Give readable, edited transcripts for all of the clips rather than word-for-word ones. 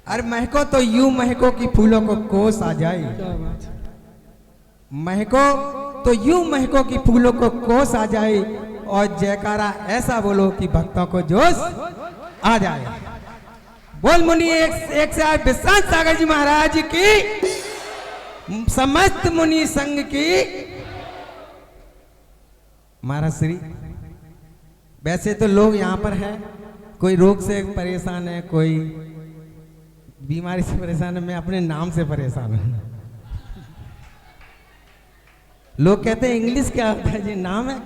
अरे महको तो यूं महको कि फूलों को कोस आ जाए। महको तो यूं महको कि फूलों को कोस आ जाए और जयकारा ऐसा बोलो कि भक्तों को जोश आ जाए। बोल मुनि एक से आठ विश्रांत सागर जी महाराज की, समस्त मुनि संघ की महाराज श्री। वैसे तो लोग यहाँ पर हैं, कोई रोग से परेशान है, कोई बीमारी से परेशान है, मैं अपने नाम से परेशान हूं। लोग कहते हैं इंग्लिश क्या होता है जी, नाम है।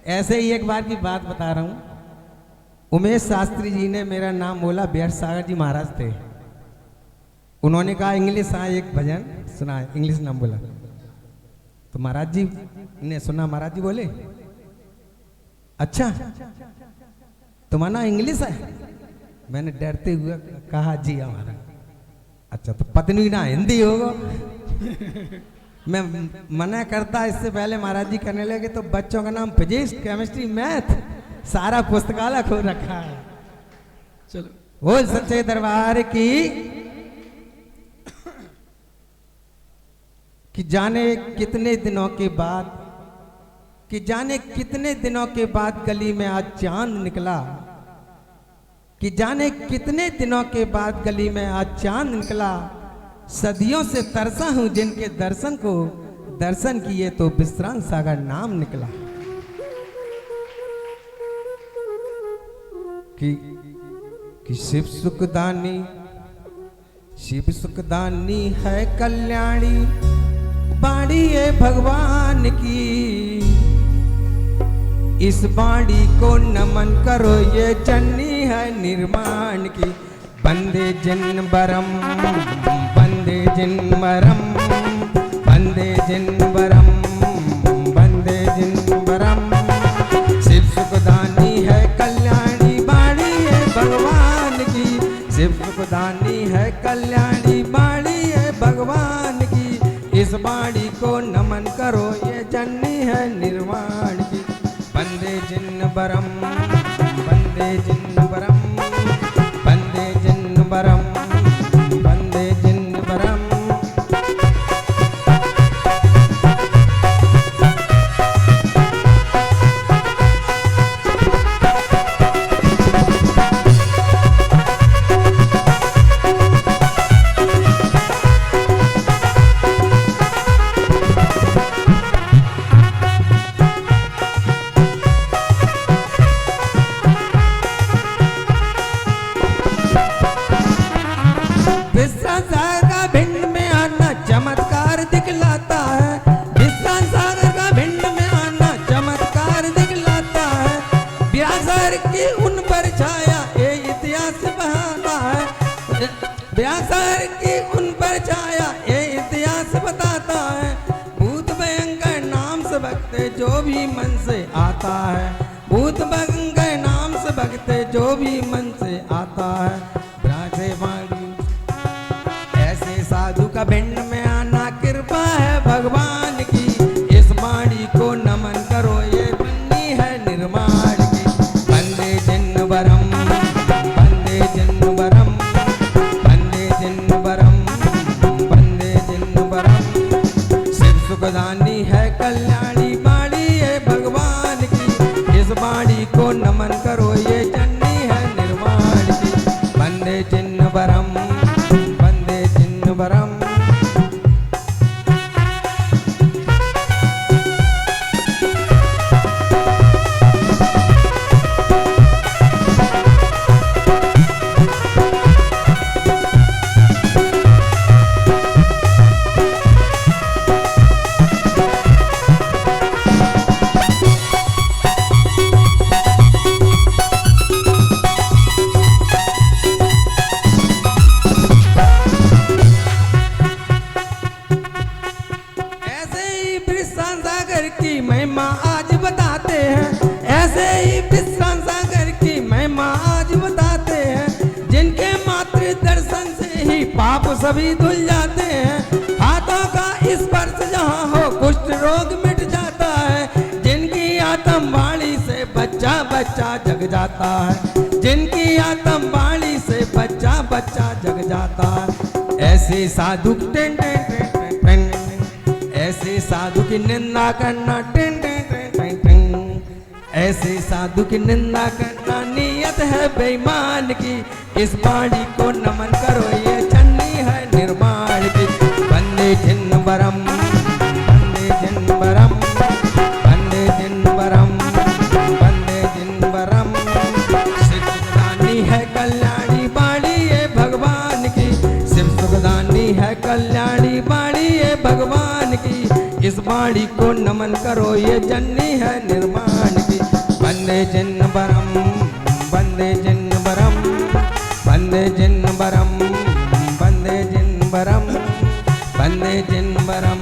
ऐसे ही एक बार की बात बता रहा हूं। उमेश शास्त्री जी ने मेरा नाम बोला, व्यर्थ सागर जी महाराज थे। उन्होंने कहा इंग्लिश एक भजन सुना, इंग्लिश नाम बोला तो महाराज जी ने सुना। महाराज जी बोले अच्छा तुम्हारा नाम इंग्लिश है? मैंने डरते हुए कहा जी हमारा। अच्छा तो पत्नी ना हिंदी होगा। मैं मना करता इससे पहले महाराज जी करने लगे तो बच्चों का नाम फिजिक्स केमिस्ट्री मैथ सारा पुस्तकालय खोल रखा है। चलो बोल सच्चे दरबार की कि जाने कितने दिनों के बाद, कि जाने कितने दिनों के बाद गली में आज चांद निकला, कि जाने कितने दिनों के बाद गली में आज चांद निकला। सदियों से तरसा हूं जिनके दर्शन को, दर्शन किए तो विश्रांत सागर नाम निकला। कि शिव सुखदानी, शिव सुखदानी है कल्याणी बाड़ी है भगवान की। इस बाड़ी को नमन करो ये जननी है निर्माण की। बंदे जिन बरम, बंदे जिन बरम, बंदे जिन बरम, बंदे जिन बरम। शिव सुखदानी है कल्याणी बाड़ी है भगवान की। शिव सुखदानी है कल्याणी बाड़ी है भगवान की। इस बाड़ी को नमन करो ये जननी है निर्माण की। बंदे जिन बरम, बंदे जिन बरम, बंदे जिन बरम, बंदे जिन बरम। व्यासर की उन पर छाया ये इतिहास बताता है। भूत भयंकर नाम से भगते जो भी मन से आता है। भूत भयंकर नाम से भगते जो भी मन से आता है। ऐसे साधु का भिंड में आना कृपा है भगवान की। इस बाणी को नमन करो ये बन्नी है निर्माण की। बंदे जिन बरम, बंदे जिन बरम, बंदे जिन बरम। शिव सुखदानी है कल्याणी बाड़ी है भगवान की। इस बाड़ी को नमन करो ये जननी है निर्माण की। बंदे जिन बरम, बंदे जिन बरम। महिमा आज बताते हैं, ऐसे ही विश्रांत सागर की महिमा आज बताते हैं। जिनके मात्र दर्शन से ही पाप सभी धुल जाते हैं। हाथों का स्पर्श जहाँ हो कुष्ठ रोग मिट जाता है। जिनकी आत्म वाणी बच्चा बच्चा जग जाता है, जिनकी आत्म वाणी से बच्चा बच्चा जग जाता। ऐसे साधु की ten ten ten ten ten, ऐसे साधु की निंदा करना ten ten ten ten ten, ऐसे साधु की निंदा करना नियत है बेईमान की। इस वाणी को नमन करो ये छन्नी है निर्माण की। वंदे जिन्वरम वंदे जिन्वरम वंदे जिन्वरम वंदे जिन्वरम। शिव सुखदानी है कल्याणी बाणी ये भगवान की। शिव सुखदानी है कल्याणी बाणी ये भगवान की। इस बाणी को नमन करो ये जननी है निर्माण की। वंदे जिन्वरम वंदे जिन्वरम वंदे जिन्वरम वंदे जिन्वरम वंदे जिन्वरम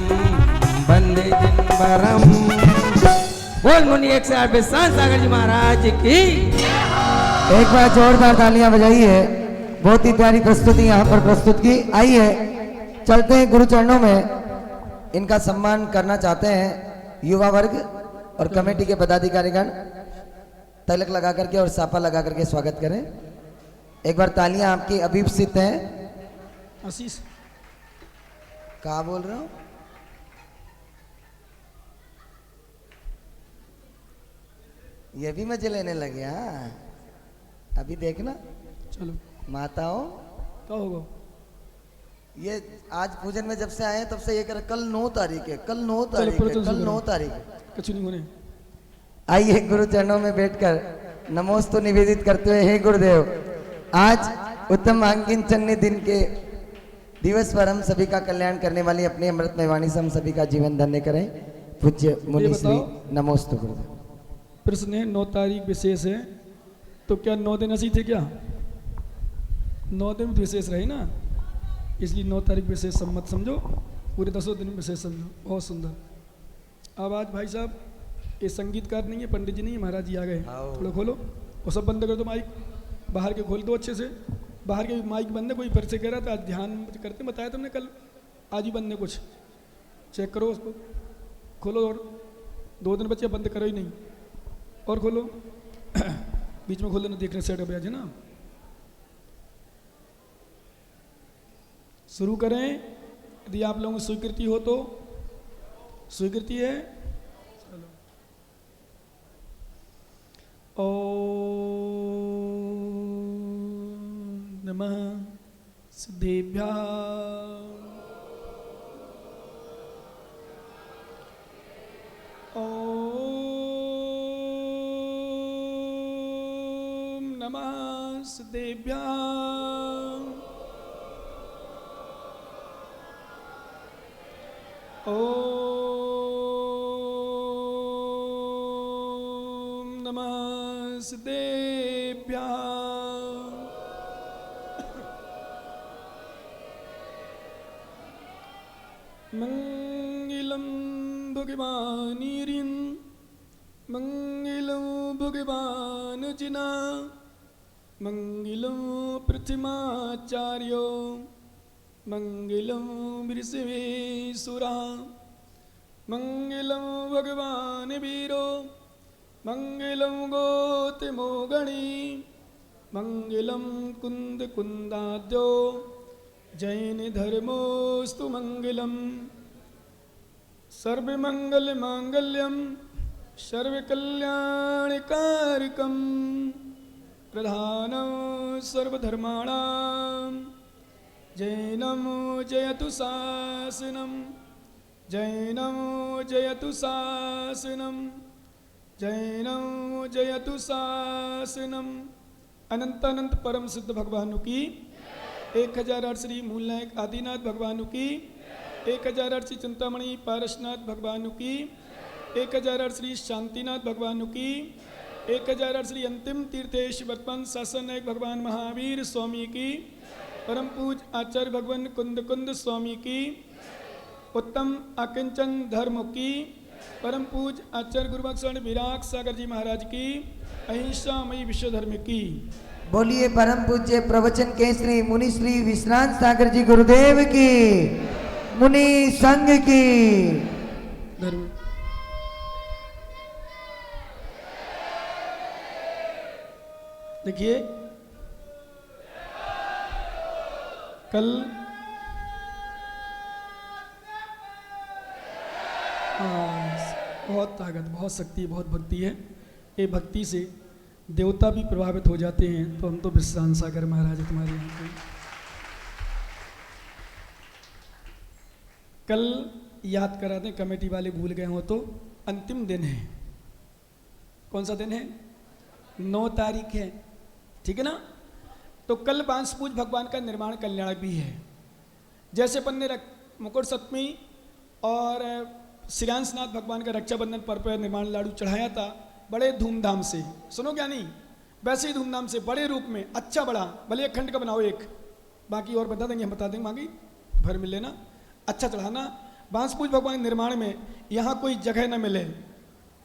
वंदे जिन्वरम। बोल मुनि 108 विश्वास सागर जी महाराज की। एक बार जोरदार तालियां बजाइए। बहुत ही प्यारी प्रस्तुति यहाँ पर प्रस्तुत की। आइए चलते हैं गुरु चरणों में। इनका सम्मान करना चाहते हैं युवा वर्ग और कमेटी के पदाधिकारीगण। तिलक लगा करके और साफा लगा करके स्वागत करें। एक बार तालियां आपकी अभिप्सित हैं। आशीष कहा बोल रहा हूँ? ये भी मजे लेने लगे। हाँ अभी देखना चलो माताओं, क्या होगा? ये आज पूजन में जब से आए हैं तब से ये कर कल 9 तारीख है, कल 9 तारीख है, कल 9 तारीख है। कुछ नहीं होने। आइए गुरु चरणों में बैठकर नमोस्तु निवेदित करते हुए, हे गुरुदेव, आज उत्तम अंगिन चन्नी दिन के दिवस पर हम सभी का कल्याण करने वाली अपनी अमृतमय वाणी से हम सभी का जीवन धन्य करें। पूज्य मुनि श्री नमोस्तु गुरुदेव। प्रश्न है 9 तारीख विशेष है तो क्या 9 दिन ऐसे थे क्या? 9 दिन तो विशेष रहे ना, इसलिए 9 तारीख विशेष सम्मत समझो, पूरे 10 दिन विशेष समझो। बहुत सुंदर। अब आज भाई साहब ये संगीतकार नहीं है, पंडित जी नहीं है, महाराज जी आ गए। थोड़ा खोलो और सब बंद कर दो माइक, बाहर के खोल दो अच्छे से। बाहर के माइक बंद है। कोई फिर से कह रहा था आज ध्यान करते, बताया तुमने कल, आज ही बंद है। कुछ चेक करो उसको, खोलो। और 2 दिन बच्चे बंद करो ही नहीं, और खोलो। बीच में खोल देना, देख रहे सेट अप है ना। शुरू करें यदि आप लोगों की स्वीकृति हो तो। स्वीकृति है, चलो। ओम नमः सिद्धेभ्यः। ओम नमः सिद्धेभ्यः। ओम नमः सिद्धेभ्यः। मंगलम भगवानिरिं मंगलम भगवान जिना मंगलम पृथ्वीमाचार्यो मंगलम वृषभेश्वरा मंगलम भगवान वीरो मंगलम गौतमो गणी मंगलम कुंद कुंदाद्यो जैन धर्मोस्तु मंगलम। सर्वमंगल मांगल्यम सर्वकल्याणकारकम प्रधानं सर्वधर्माणां जैनं जयतु शासनं जैनं जयतु शासनं जैनं जयतु शासनं। अनंत अनंत परम सिद्ध भगवान की 1008 श्री मूलनायक आदिनाथ भगवान की 1008 श्री चिंतामणि पारसनाथ भगवान की 1008 श्री शांतिनाथ भगवान की 1008 श्री अंतिम तीर्थेश वर्तमान शासन नायक भगवान महावीर स्वामी की परम पूज आचार्य भगवान कुंद कुंद स्वामी की उत्तम आकिंचन धर्म की परम पूज आचार्य गुरुभक्षण विराग सागर जी महाराज की अहिंसामयी विश्व धर्म की। बोलिए परम पूज्य प्रवचन केसरी मुनि श्री विश्रांत सागर जी गुरुदेव की, मुनि संघ की। धर्म देखिए कल बहुत ताकत, बहुत शक्ति, बहुत भक्ति है। ये भक्ति से देवता भी प्रभावित हो जाते हैं। तो हम तो विश्राम सागर महाराज तुम्हारे यहाँ पे कल याद करा दें, कमेटी वाले भूल गए हो तो अंतिम दिन है। कौन सा दिन है? 9 तारीख है, ठीक है ना। तो कल बांसपूज भगवान का निर्माण कल्याण भी है। जैसे अपन ने मुकुट सप्तमी और श्रीयांशनाथ भगवान का रक्षाबंधन पर्व पर निर्माण लाडू चढ़ाया था बड़े धूमधाम से, सुनो क्या नहीं, वैसे ही धूमधाम से बड़े रूप में, अच्छा बड़ा, भले 1 खंड का बनाओ, एक बाकी और बता देंगे, हम बता देंगे, बाकी भर मिल लेना, अच्छा चढ़ाना। बांसपूज भगवान के निर्माण में यहाँ कोई जगह न मिले,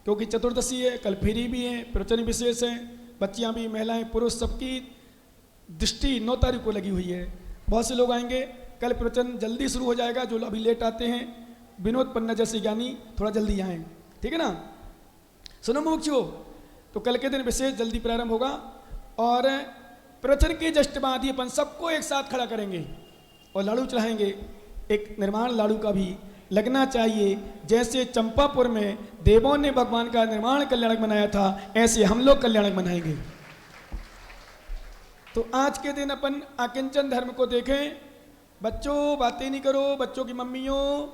क्योंकि चतुर्दशी है, कल फेरी भी है, प्रवचन विशेष है, बच्चियाँ भी, महिलाएं, पुरुष, सबकी दृष्टि 9 तारीख को लगी हुई है। बहुत से लोग आएंगे। कल प्रवचन जल्दी शुरू हो जाएगा, जो अभी लेट आते हैं, विनोद पन्ना जैसे ज्ञानी थोड़ा जल्दी आए, ठीक है ना। सुनो मुमुक्षुओं, तो कल के दिन विशेष जल्दी प्रारंभ होगा और प्रवचन के जस्ट बाद ही अपन सबको एक साथ खड़ा करेंगे और लाडू चढ़ाएंगे। एक निर्माण लाडू का भी लगना चाहिए। जैसे चंपापुर में देवों ने भगवान का निर्माण कल्याणक बनाया था, ऐसे हम लोग कल्याणक बनाएंगे। तो आज के दिन अपन आकिंचन धर्म को देखें। बच्चों बातें नहीं करो, बच्चों की मम्मियों,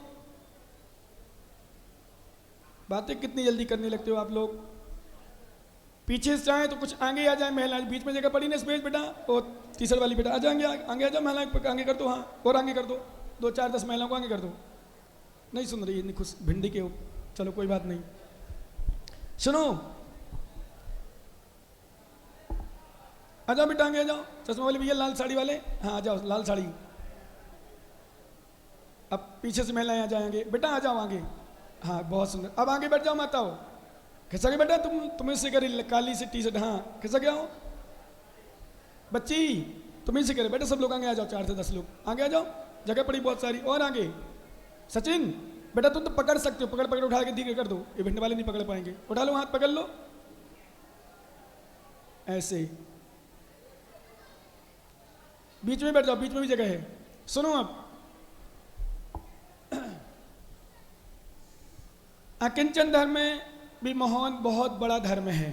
बातें कितनी जल्दी करने लगते हो आप लोग। पीछे से आए तो कुछ आगे आ जाए, महिलाएं बीच में जगह पड़ी ना स्पेस बेटा, और तीसरी वाली बेटा आ जाएंगे, आगे आ जाओ, महिलाएं आगे कर दो, हाँ और आगे कर दो, 2 4 10 महिलाओं को आगे कर दो। नहीं सुन रही इतनी खुश भिंडी के हो, चलो कोई बात नहीं। सुनो, आ जाओ बेटा, आगे आ जाओ, चश्मा वाले भैया, लाल साड़ी वाले, हाँ आ जाओ, लाल साड़ी। अब पीछे से महिलाएं आ जाएंगे, बेटा आ जाओ आगे, हाँ बहुत सुंदर। अब आगे बैठ जाओ माताओ, खिसक बेटा, तुम्हें से करे काली से टी शर्ट, हाँ खिसक आओ। बच्ची तुम्हें से करे बेटा, सब लोग आगे आ जाओ, 4 से 10 लोग आगे आ जाओ, जगह पड़ी बहुत सारी, और आगे। सचिन बेटा तुम तो पकड़ सकते हो, पकड़ पकड़ उठा के धीरे कर दो, ये भिंड वाले नहीं पकड़ पाएंगे, उठा लो, हाथ पकड़ लो, ऐसे बीच में बैठ जाओ, बीच में भी जगह है। सुनो, अब आकिंचन धर्म में भी महान बहुत बड़ा धर्म है।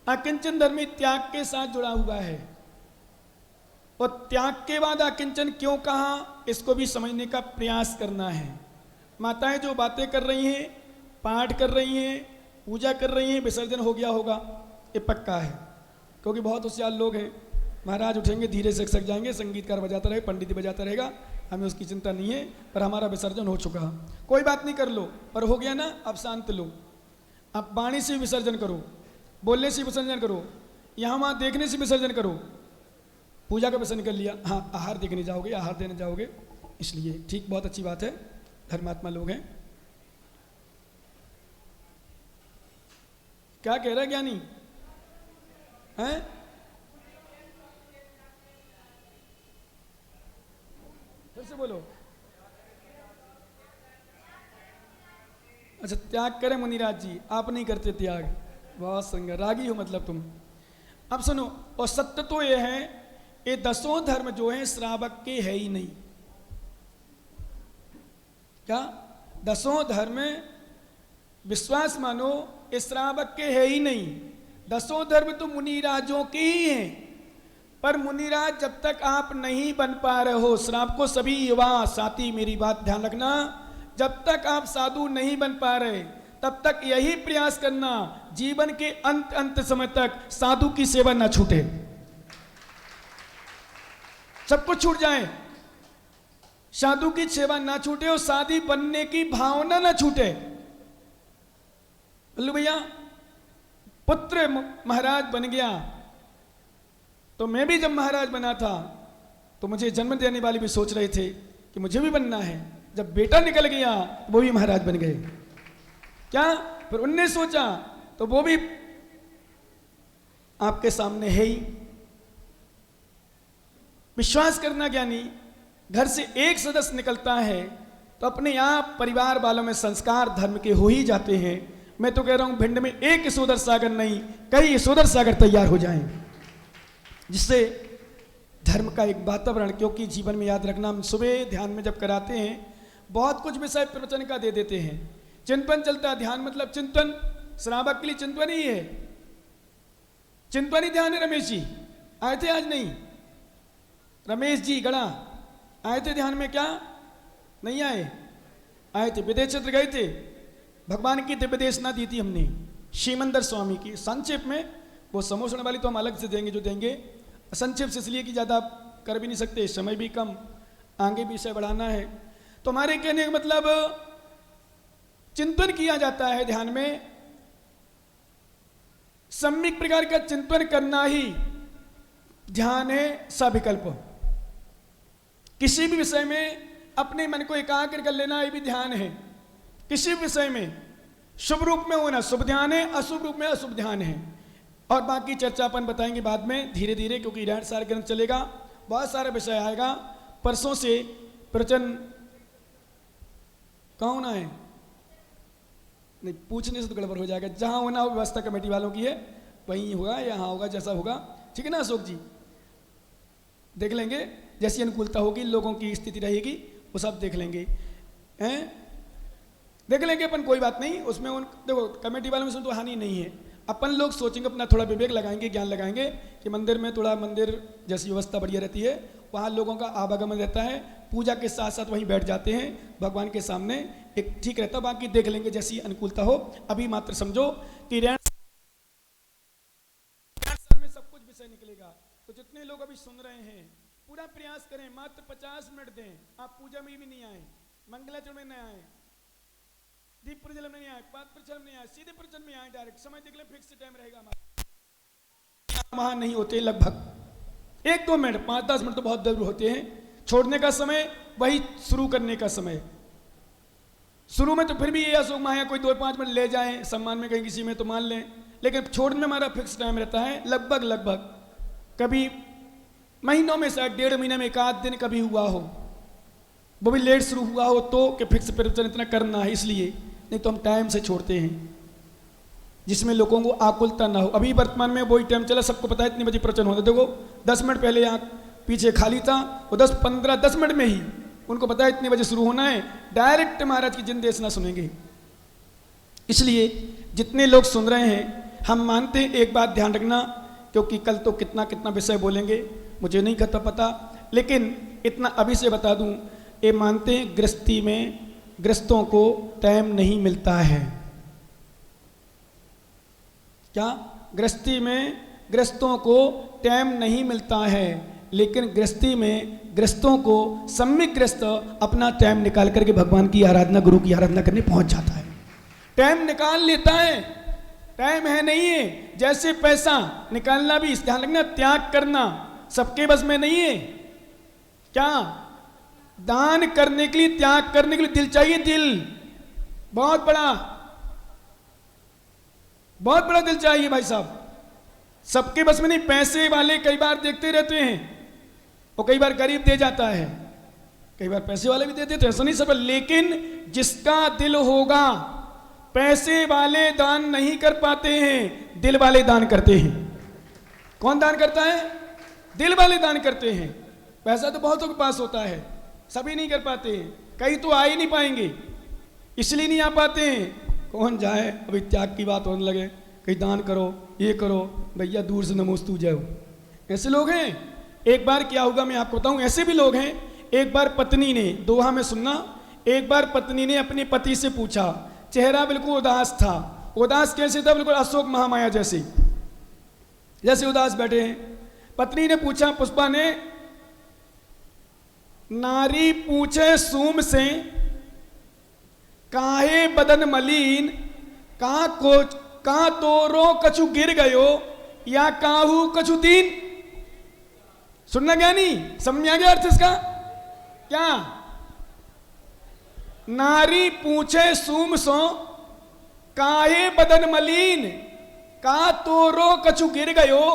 आकिंचन धर्म त्याग के साथ जुड़ा हुआ है, और त्याग के बाद आकिंचन क्यों कहा, इसको भी समझने का प्रयास करना है। माताएं जो बातें कर रही हैं, पाठ कर रही हैं, पूजा कर रही हैं, विसर्जन हो गया होगा, ये पक्का है, क्योंकि बहुत होशियार लोग हैं। महाराज उठेंगे, धीरे से सक जाएंगे, संगीतकार बजाता रहे, पंडित बजाता रहेगा, हमें उसकी चिंता नहीं है, पर हमारा विसर्जन हो चुका। कोई बात नहीं, कर लो, पर हो गया ना, अब शांत लो। अब वाणी से विसर्जन करो, बोलने से विसर्जन करो, यहाँ वहाँ देखने से विसर्जन करो। पूजा का विसर्जन कर लिया, हाँ आहार देखने जाओगे, आहार देने जाओगे, इसलिए ठीक, बहुत अच्छी बात है, धर्मात्मा लोग हैं। क्या कह रहा है ज्ञानी हैं? फिर से बोलो। अच्छा, त्याग करें मुनिराज जी, आप नहीं करते त्याग, बहुत संग रागी हो मतलब तुम। अब सुनो, और सत्य तो ये है, ये 10 धर्म जो है श्रावक के है ही नहीं। क्या 10 धर्म विश्वास मानो, ये श्रावक के है ही नहीं। 10 धर्म तो मुनिराजों के ही हैं, पर मुनिराज जब तक आप नहीं बन पा रहे हो, श्रावक को सभी युवा साथी मेरी बात ध्यान रखना, जब तक आप साधु नहीं बन पा रहे, तब तक यही प्रयास करना, जीवन के अंत समय तक साधु की सेवा ना छूटे, सब कुछ छूट जाए, साधु की सेवा ना छूटे और साधी बनने की भावना ना छूटे। बोलो भैया, पुत्र महाराज बन गया, तो मैं भी जब महाराज बना था तो मुझे जन्म देने वाले भी सोच रहे थे कि मुझे भी बनना है। जब बेटा निकल गया वो भी महाराज बन गए, क्या फिर उनने सोचा, तो वो भी आपके सामने है ही। विश्वास करना ज्ञानी, घर से एक सदस्य निकलता है तो अपने आप परिवार वालों में संस्कार धर्म के हो ही जाते हैं। मैं तो कह रहा हूं भिंड में एक यशोधर सागर नहीं, कई यशोधर सागर तैयार हो जाएं, जिससे धर्म का एक वातावरण, क्योंकि जीवन में याद रखना, हम सुबह ध्यान में जब कराते हैं बहुत कुछ विषय प्रवचन का दे देते हैं, चिंतन चलता है। ध्यान मतलब चिंतन, श्रावक के लिए चिंतन ही है, चिंतन ही ध्यान है। रमेश जी आए थे आज? नहीं, रमेश जी गड़ा आए थे ध्यान में? क्या नहीं आए? आए थे, विदेश क्षेत्र गए थे। भगवान की दिव्य देशना दी थी हमने श्रीमंदर स्वामी की। संक्षेप में, वो समोषण वाली तो हम अलग से देंगे जो देंगे, संक्षेप से इसलिए कि ज़्यादा कर भी नहीं सकते, समय भी कम, आगे भी विषय बढ़ाना है। तो हमारे कहने का मतलब चिंतन किया जाता है ध्यान में। सम्यक प्रकार का चिंतन करना ही ध्यान है, सविकल्प। किसी भी विषय में अपने मन को एकाग्र कर लेना, ये भी ध्यान है। किसी भी विषय में शुभ रूप में होना शुभ ध्यान है, अशुभ रूप में अशुभ ध्यान है। और बाकी चर्चा अपन बताएंगे बाद में धीरे धीरे, क्योंकि ऋण सार ग्रंथ चलेगा, बहुत सारा विषय आएगा। परसों से प्रवचन कौन आए? नहीं, पूछने से तो गड़बड़ हो जाएगा। जहां होना हो व्यवस्था कमेटी वालों की है, वहीं होगा, यहाँ होगा, जैसा होगा, ठीक है ना अशोक जी? देख लेंगे, जैसी अनुकूलता होगी, लोगों की स्थिति रहेगी, वो सब देख लेंगे, हैं? देख लेंगे अपन, कोई बात नहीं उसमें। उन देखो कमेटी वालों में तो हानि नहीं है। अपन लोग सोचेंगे, अपना थोड़ा विवेक लगाएंगे, ज्ञान लगाएंगे कि मंदिर में थोड़ा, मंदिर जैसी व्यवस्था बढ़िया रहती है, वहाँ लोगों का आवागमन रहता है, पूजा के साथ साथ वहीं बैठ जाते हैं भगवान के सामने, एक ठीक रहता। बाकी देख लेंगे जैसी अनुकूलता हो। अभी मात्र समझो कि में सब कुछ विषय निकलेगा। तो जितने लोग अभी सुन रहे हैं, पूरा प्रयास करें, मात्र 50 मिनट दें। आप पूजा में भी नहीं आए, मंगलाचरण में नहीं आए, दीप प्रज्वलन में नहीं आए, पाद प्रज्वलन में नहीं आए, सीधे प्रवचन में आए डायरेक्ट। समय देख ले, फिक्स टाइम रहेगा हमारा। वहां नहीं होते लगभग 1-2 मिनट, 5-10 मिनट तो बहुत जरूर होते हैं। छोड़ने का समय वही शुरू करने का समय। शुरू में तो फिर भी ये अशोक माया कोई 2-5 मिनट ले जाएं सम्मान में, कहीं किसी में तो मान लें, लेकिन छोड़ने में हमारा फिक्स टाइम रहता है। लगभग कभी महीनों में शायद 1.5 महीने में 1 आध दिन कभी हुआ हो, वो भी लेट शुरू हुआ हो तो, कि फिक्स प्रवचन इतना करना है इसलिए, नहीं तो हम टाइम से छोड़ते हैं, जिसमें लोगों को आकुलता ना हो। अभी वर्तमान में वही टाइम चला, सबको पता है इतने बजे प्रवचन होता। देखो 10 मिनट पहले यहाँ पीछे खाली था, वो 10 मिनट में ही उनको पता है इतने बजे शुरू होना है, डायरेक्ट महाराज की जिन देशना सुनेंगे। इसलिए जितने लोग सुन रहे हैं, हम मानते हैं, एक बात ध्यान रखना, क्योंकि कल तो कितना कितना विषय बोलेंगे मुझे नहीं पता, लेकिन इतना अभी से बता दूं, ये मानते हैं गृहस्थी में गृहस्थों को टाइम नहीं मिलता है। क्या? गृहस्थी में गृहस्थों को टाइम नहीं मिलता है, लेकिन गृहस्थी में गृहस्थों को सम्यक गृहस्थ अपना टाइम निकाल करके भगवान की आराधना, गुरु की आराधना करने पहुंच जाता है। टाइम निकाल लेता है, टाइम है नहीं है। जैसे पैसा निकालना भी, ध्यान रखना, त्याग करना सबके बस में नहीं है। क्या? दान करने के लिए, त्याग करने के लिए दिल चाहिए, दिल बहुत बड़ा दिल चाहिए भाई साहब, सबके बस में नहीं। पैसे वाले कई बार देखते रहते हैं, और कई बार गरीब दे जाता है, कई बार पैसे वाले भी दे देते हैं, ऐसा नहीं सब। लेकिन जिसका दिल होगा, पैसे वाले दान नहीं कर पाते हैं, दिल वाले दान करते हैं। कौन दान करता है? दिल वाले दान करते हैं। पैसा तो बहुतों के पास होता है, सभी नहीं कर पाते हैं, कई तो आ ही नहीं पाएंगे, इसलिए नहीं आ पाते हैं। कौन जाए? अभी त्याग की बात होने लगे, कहीं दान करो, ये करो, भैया दूर से नमोस्तु जाओ। ऐसे लोग हैं। एक बार क्या होगा मैं आपको बताऊं, ऐसे भी लोग हैं। एक बार पत्नी ने, दोहा में सुनना, एक बार पत्नी ने अपने पति से पूछा, चेहरा बिल्कुल उदास था। उदास कैसे था? बिल्कुल अशोक महामाया जैसे उदास बैठे हैं। पत्नी ने पूछा, पुष्पा ने, नारी पूछे सूम से, काहे बदन मलिन, कहाँ तो रो कछु गिर गयो, या काहू कछु दीन। सुनना क्या? नहीं समझ में आ गया अर्थ इसका? क्या? नारी पूछे सूम सो, काहे बदन मलिन, का तो रो कछु गिर गयो,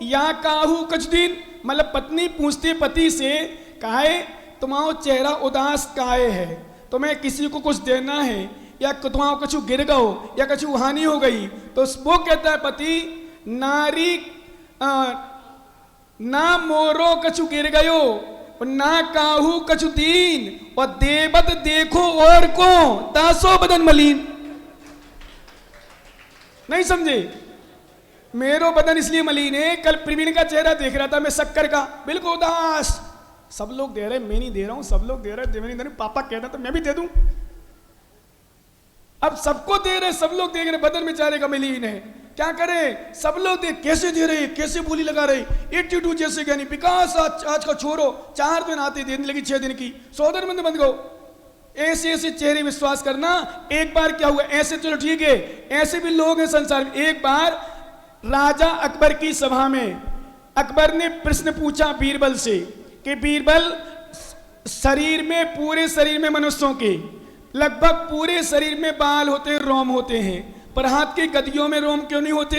या काहू कछु दीन। मतलब पत्नी पूछती पति से, काहे तुम्हारा चेहरा उदास काहे है, तुम्हें किसी को कुछ देना है, या तुम्हारा कछु गिर गयो, या कछु हानि हो गई। तो वो कहता है पति, नारी ना मोरो कछु गिर गयो और ना काहू कछु दीन और देवत देखो और को दासो बदन मलिन। नहीं समझे? मेरो बदन इसलिए मलिन है, कल प्रवीण का चेहरा देख रहा था मैं, शक्कर का बिल्कुल उदास। सब लोग दे रहे, मैं नहीं दे रहा हूं, सब लोग दे रहे, मैं नहीं दे रहा, पापा कहता तो मैं भी दे दूं। अब सबको दे रहे, सब लोग देख रहे, बदन बेचारे का मलिन है, क्या करे? सब लोग देख कैसे दे रहे, कैसे बोली लगा रहे, 82 जैसे ज्ञानी विकास आज का छोरो 4 दिन आते देने लगी 6 दिन की, 100 दिन बंद गो। ऐसे ऐसे चेहरे विश्वास करना। एक बार क्या हुआ, ऐसे चलो ठीक है, ऐसे भी लोग हैं संसार में। एक बार राजा अकबर की सभा में अकबर ने प्रश्न पूछा बीरबल से कि बीरबल, शरीर में, पूरे शरीर में मनुष्यों के लगभग पूरे शरीर में बाल होते हैं, रोम होते हैं, पर हाथ की गद्दियों में रोम क्यों नहीं होते?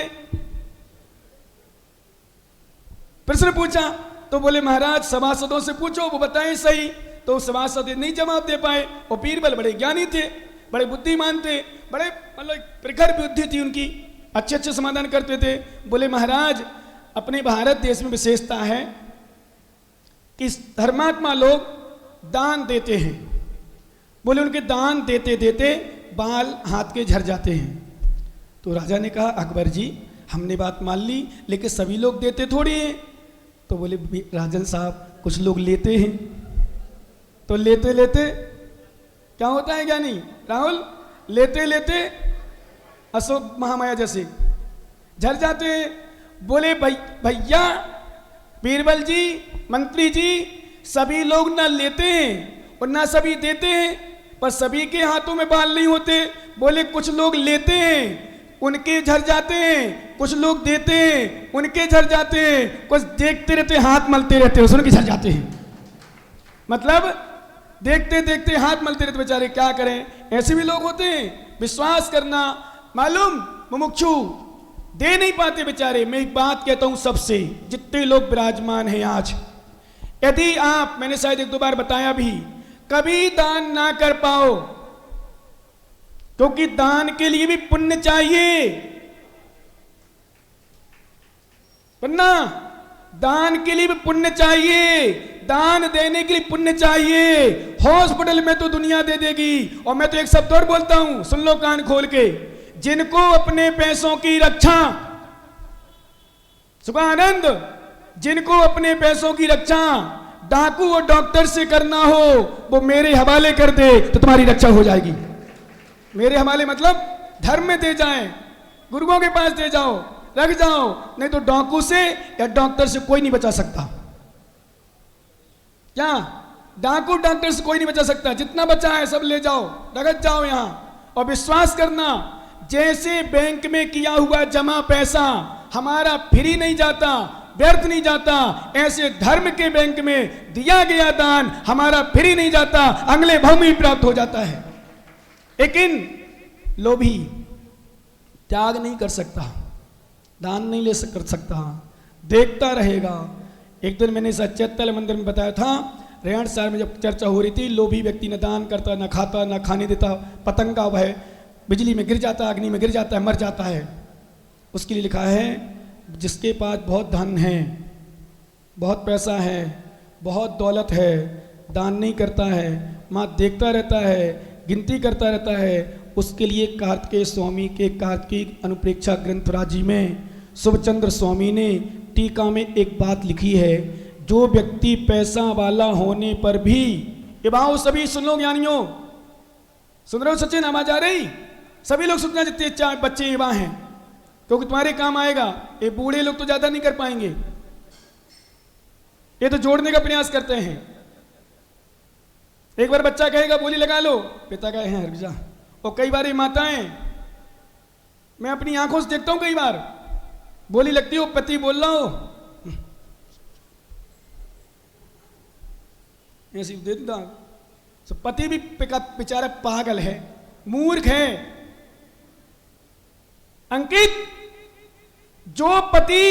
प्रश्न पूछा तो बोले महाराज सभासदों से पूछो, वो बताएं सही। तो सभासद नहीं जवाब दे पाए। और बीरबल बड़े ज्ञानी थे, बड़े बुद्धिमान थे, बड़े मतलब प्रखर बुद्धि थी उनकी, अच्छे अच्छे समाधान करते थे। बोले महाराज, अपने भारत देश में विशेषता है कि धर्मात्मा लोग दान देते हैं। बोले उनके दान देते देते बाल हाथ के झड़ जाते हैं। तो राजा ने कहा अकबर जी, हमने बात मान ली, लेकिन सभी लोग देते थोड़ी हैं। तो बोले राजन साहब, कुछ लोग लेते हैं, तो लेते लेते क्या होता है ज्ञानी राहुल, लेते लेते अशोक महामाया जैसे झड़ जाते हैं। बोले भैया बीरबल जी, मंत्री जी, सभी लोग ना लेते हैं और ना सभी देते हैं, पर सभी के हाथों में बाल नहीं होते। बोले कुछ लोग लेते हैं, उनके झड़ जाते हैं, कुछ लोग देते हैं, उनके झड़ जाते हैं, कुछ देखते रहते हाथ मलते रहते हैं, उनके झड़ जाते हैं। मतलब देखते देखते हाथ मलते रहते बेचारे, क्या करें? ऐसे भी लोग होते हैं। विश्वास करना, मालूम मुमुक्षु दे नहीं पाते बेचारे। मैं एक बात कहता हूं सबसे, जितने लोग विराजमान हैं आज, यदि आप, मैंने शायद 1-2 बार बताया भी, कभी दान ना कर पाओ, क्योंकि दान के लिए भी पुण्य चाहिए, वरना दान के लिए भी पुण्य चाहिए, दान देने के लिए पुण्य चाहिए। हॉस्पिटल में तो दुनिया दे देगी। और मैं तो एक शब्द और बोलता हूं, सुन लो कान खोल के, जिनको अपने पैसों की रक्षा, सुखानंद, जिनको अपने पैसों की रक्षा डाकू और डॉक्टर से करना हो, वो मेरे हवाले कर दे तो तुम्हारी रक्षा हो जाएगी। मेरे हवाले मतलब धर्म में दे जाएं, गुरुओं के पास दे जाओ, रख जाओ, नहीं तो डाकू से या डॉक्टर से कोई नहीं बचा सकता। क्या डाकू डॉक्टर से कोई नहीं बचा सकता? जितना बचा है सब ले जाओ, रगत जाओ यहां। और विश्वास करना, जैसे बैंक में किया हुआ जमा पैसा हमारा फ्री नहीं जाता, व्यर्थ नहीं जाता, ऐसे धर्म के बैंक में दिया गया दान हमारा फ्री नहीं जाता, अगले भाव में प्राप्त हो जाता है। लेकिन लोभी त्याग नहीं कर सकता, दान नहीं ले कर सकता, देखता रहेगा। एक दिन मैंने सचेतल मंदिर में बताया था, रेहण साहब में जब चर्चा हो रही थी, लोभी व्यक्ति न दान करता, न खाता, न खाने देता, पतंग का वह बिजली में गिर जाता है, अग्नि में गिर जाता है, मर जाता है। उसके लिए लिखा है, जिसके पास बहुत धन है, बहुत पैसा है, बहुत दौलत है, दान नहीं करता है, माँ देखता रहता है, गिनती करता रहता है, उसके लिए कार्तिकेय स्वामी के कार्तिक अनुप्रेक्षा ग्रंथराजी में शुभचंद्र स्वामी ने टीका में एक बात लिखी है, जो व्यक्ति पैसा वाला होने पर भी, ये बाओ सभी सुन लो ज्ञानियों, सुन रहे हो? सचिन आवाज आ रही? सभी लोग सुनना, जितने बच्चे युवा हैं, क्योंकि तुम्हारे काम आएगा। ये बूढ़े लोग तो ज्यादा नहीं कर पाएंगे, ये तो जोड़ने का प्रयास करते हैं। एक बार बच्चा कहेगा बोली लगा लो, पिता कहे हैं हरजा। और कई बार ये माताएं, मैं अपनी आंखों से देखता हूं, कई बार बोली लगती हो, पति बोल रहा हो, ऐसी दे देता। तो पति भी बेचारा पागल है, मूर्ख है। अंकित, जो पति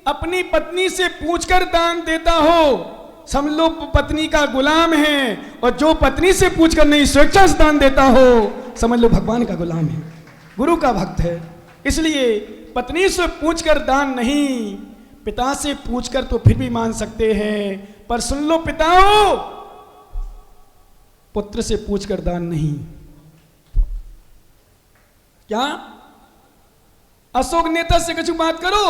अपनी पत्नी से पूछकर दान देता हो, सब लोग पत्नी का गुलाम है, और जो पत्नी से पूछकर नहीं स्वेच्छा से दान देता हो, समझ लो भगवान का गुलाम है, गुरु का भक्त है। इसलिए पत्नी से पूछकर दान नहीं, पिता से पूछकर तो फिर भी मान सकते हैं, पर सुन लो पिताओं, पुत्र से पूछकर दान नहीं। क्या अशोक नेता से कुछ बात करो,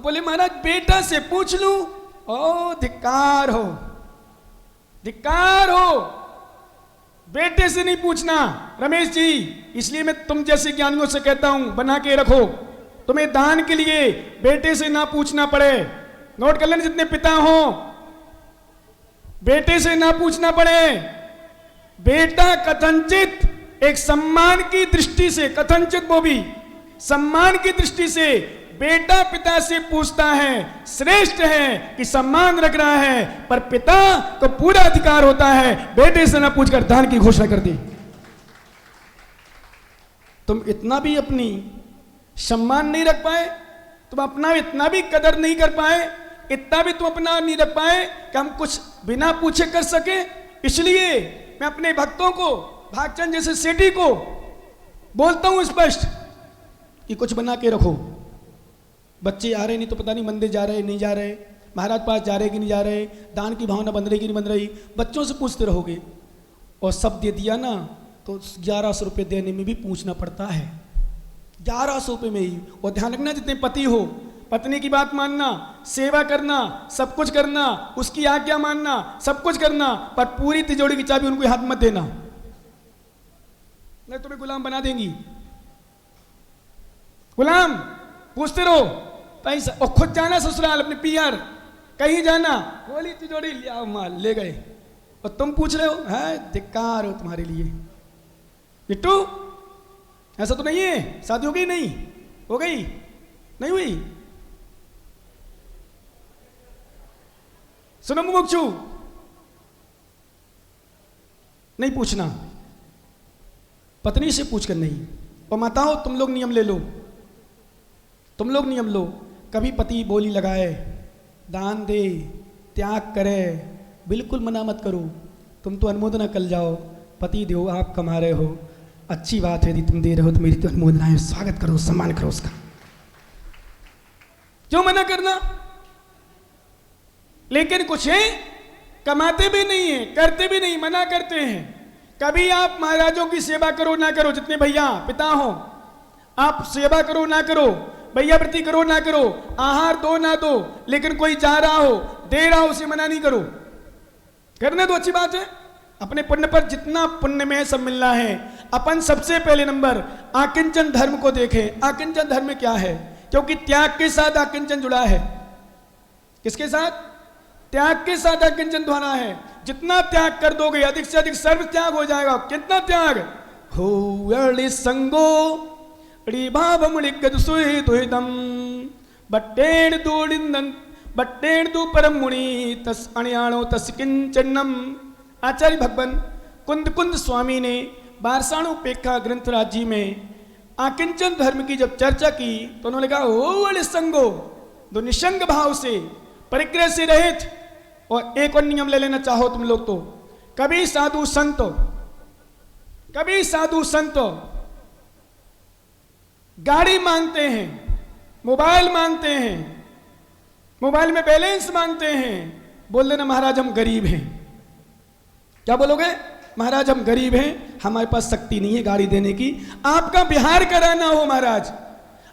बोले महाराज बेटा से पूछ लूं। ओ धिक्कार हो, धिक्कार हो, बेटे से नहीं पूछना रमेश जी। इसलिए मैं तुम जैसे ज्ञानियों से कहता हूं बना के रखो, तुम्हें दान के लिए बेटे से ना पूछना पड़े। नोट कर लेना, जितने पिता हो बेटे से ना पूछना पड़े। बेटा कथनचित एक सम्मान की दृष्टि से, कथनचित वो भी सम्मान की दृष्टि से बेटा पिता से पूछता है, श्रेष्ठ है कि सम्मान रख रहा है, पर पिता को पूरा अधिकार होता है बेटे से ना पूछकर दान की घोषणा कर दी। तुम इतना भी अपनी सम्मान नहीं रख पाए, तुम अपना इतना भी कदर नहीं कर पाए, इतना भी तुम अपना नहीं रख पाए कि हम कुछ बिना पूछे कर सके। इसलिए मैं अपने भक्तों को, भागचंद जैसे सेठी को बोलता हूं स्पष्ट कि कुछ बना के रखो। बच्चे आ रहे नहीं तो पता नहीं मंदिर जा रहे नहीं जा रहे, महाराज पास जा रहे कि नहीं जा रहे, दान की भावना बन रही कि नहीं बन रही, बच्चों से पूछते रहोगे और सब दे दिया ना तो 1100 रुपये देने में भी पूछना पड़ता है, 1100 रुपये में ही। और ध्यान रखना, जितने पति हो पत्नी की बात मानना, सेवा करना, सब कुछ करना, उसकी आज्ञा मानना, सब कुछ करना, पर पूरी तिजोरी की चाबी उनको हाथ मत देना, नहीं तुम्हें गुलाम बना देंगी। गुलाम पूछते रहो पैसा, और खुद जाना ससुराल अपने पियर, कहीं जाना बोली तिजोरी ले आओ माल, ले गए, और तुम पूछ रहे हो, है धिक्कार हो तुम्हारे लिए। बिट्टू ऐसा तो नहीं है, शादी हो गई नहीं हो गई, नहीं हुई? सुनो मुमुक्षु, नहीं पूछना, पत्नी से पूछकर नहीं। और माताओं तुम लोग नियम ले लो, तुम लोग नियम लो, कभी पति बोली लगाए, दान दे, त्याग करे, बिल्कुल मना मत करो। तुम तो अनुमोदना कर जाओ, पति दो, आप कमा रहे हो, अच्छी बात है, यदि तुम दे रहे हो तो मेरी तो अनुमोदना है, स्वागत करो, सम्मान करो उसका, क्यों मना करना? लेकिन कुछ है कमाते भी नहीं है, करते भी नहीं, मना करते हैं। कभी आप महाराजों की सेवा करो ना करो, जितने भैया पिता हो, आप सेवा करो ना करो, भैया वृत्ति करो ना करो, आहार दो ना दो, लेकिन कोई जा रहा हो, दे रहा हो, उसे मना नहीं करो, करने दो, अच्छी बात है। अपने पुण्य पर जितना पुण्य में सब मिलना है। अपन सबसे पहले नंबर आकिंचन धर्म को देखें। आकिंचन धर्म क्या है? क्योंकि त्याग के साथ आकिंचन जुड़ा है। किसके साथ? त्याग के साथ आकिंचन जुड़ा है। जितना त्याग कर दोगे अधिक से अधिक सर्व त्याग हो जाएगा। कितना त्याग हो संगो भाव बट्टेण दूडिंदन बट्टेण दू परम मुनि तस अणियाणो तस किंचन्नम। आचार्य भगवान कुंद कुंद स्वामी ने बारसाणोपेक्षा ग्रंथराज जी में आकिंचन धर्म की जब चर्चा की तो उन्होंने कहा हो संगो, दो निशंग भाव से, परिग्रह से रहित। और एक और नियम ले लेना चाहो तुम लोग तो, कभी साधु संत, कभी साधु संत गाड़ी मांगते हैं, मोबाइल मांगते हैं, मोबाइल में बैलेंस मांगते हैं, बोल देना महाराज हम गरीब हैं। क्या बोलोगे? महाराज हम गरीब हैं, हमारे पास शक्ति नहीं है गाड़ी देने की। आपका बिहार कराना हो महाराज,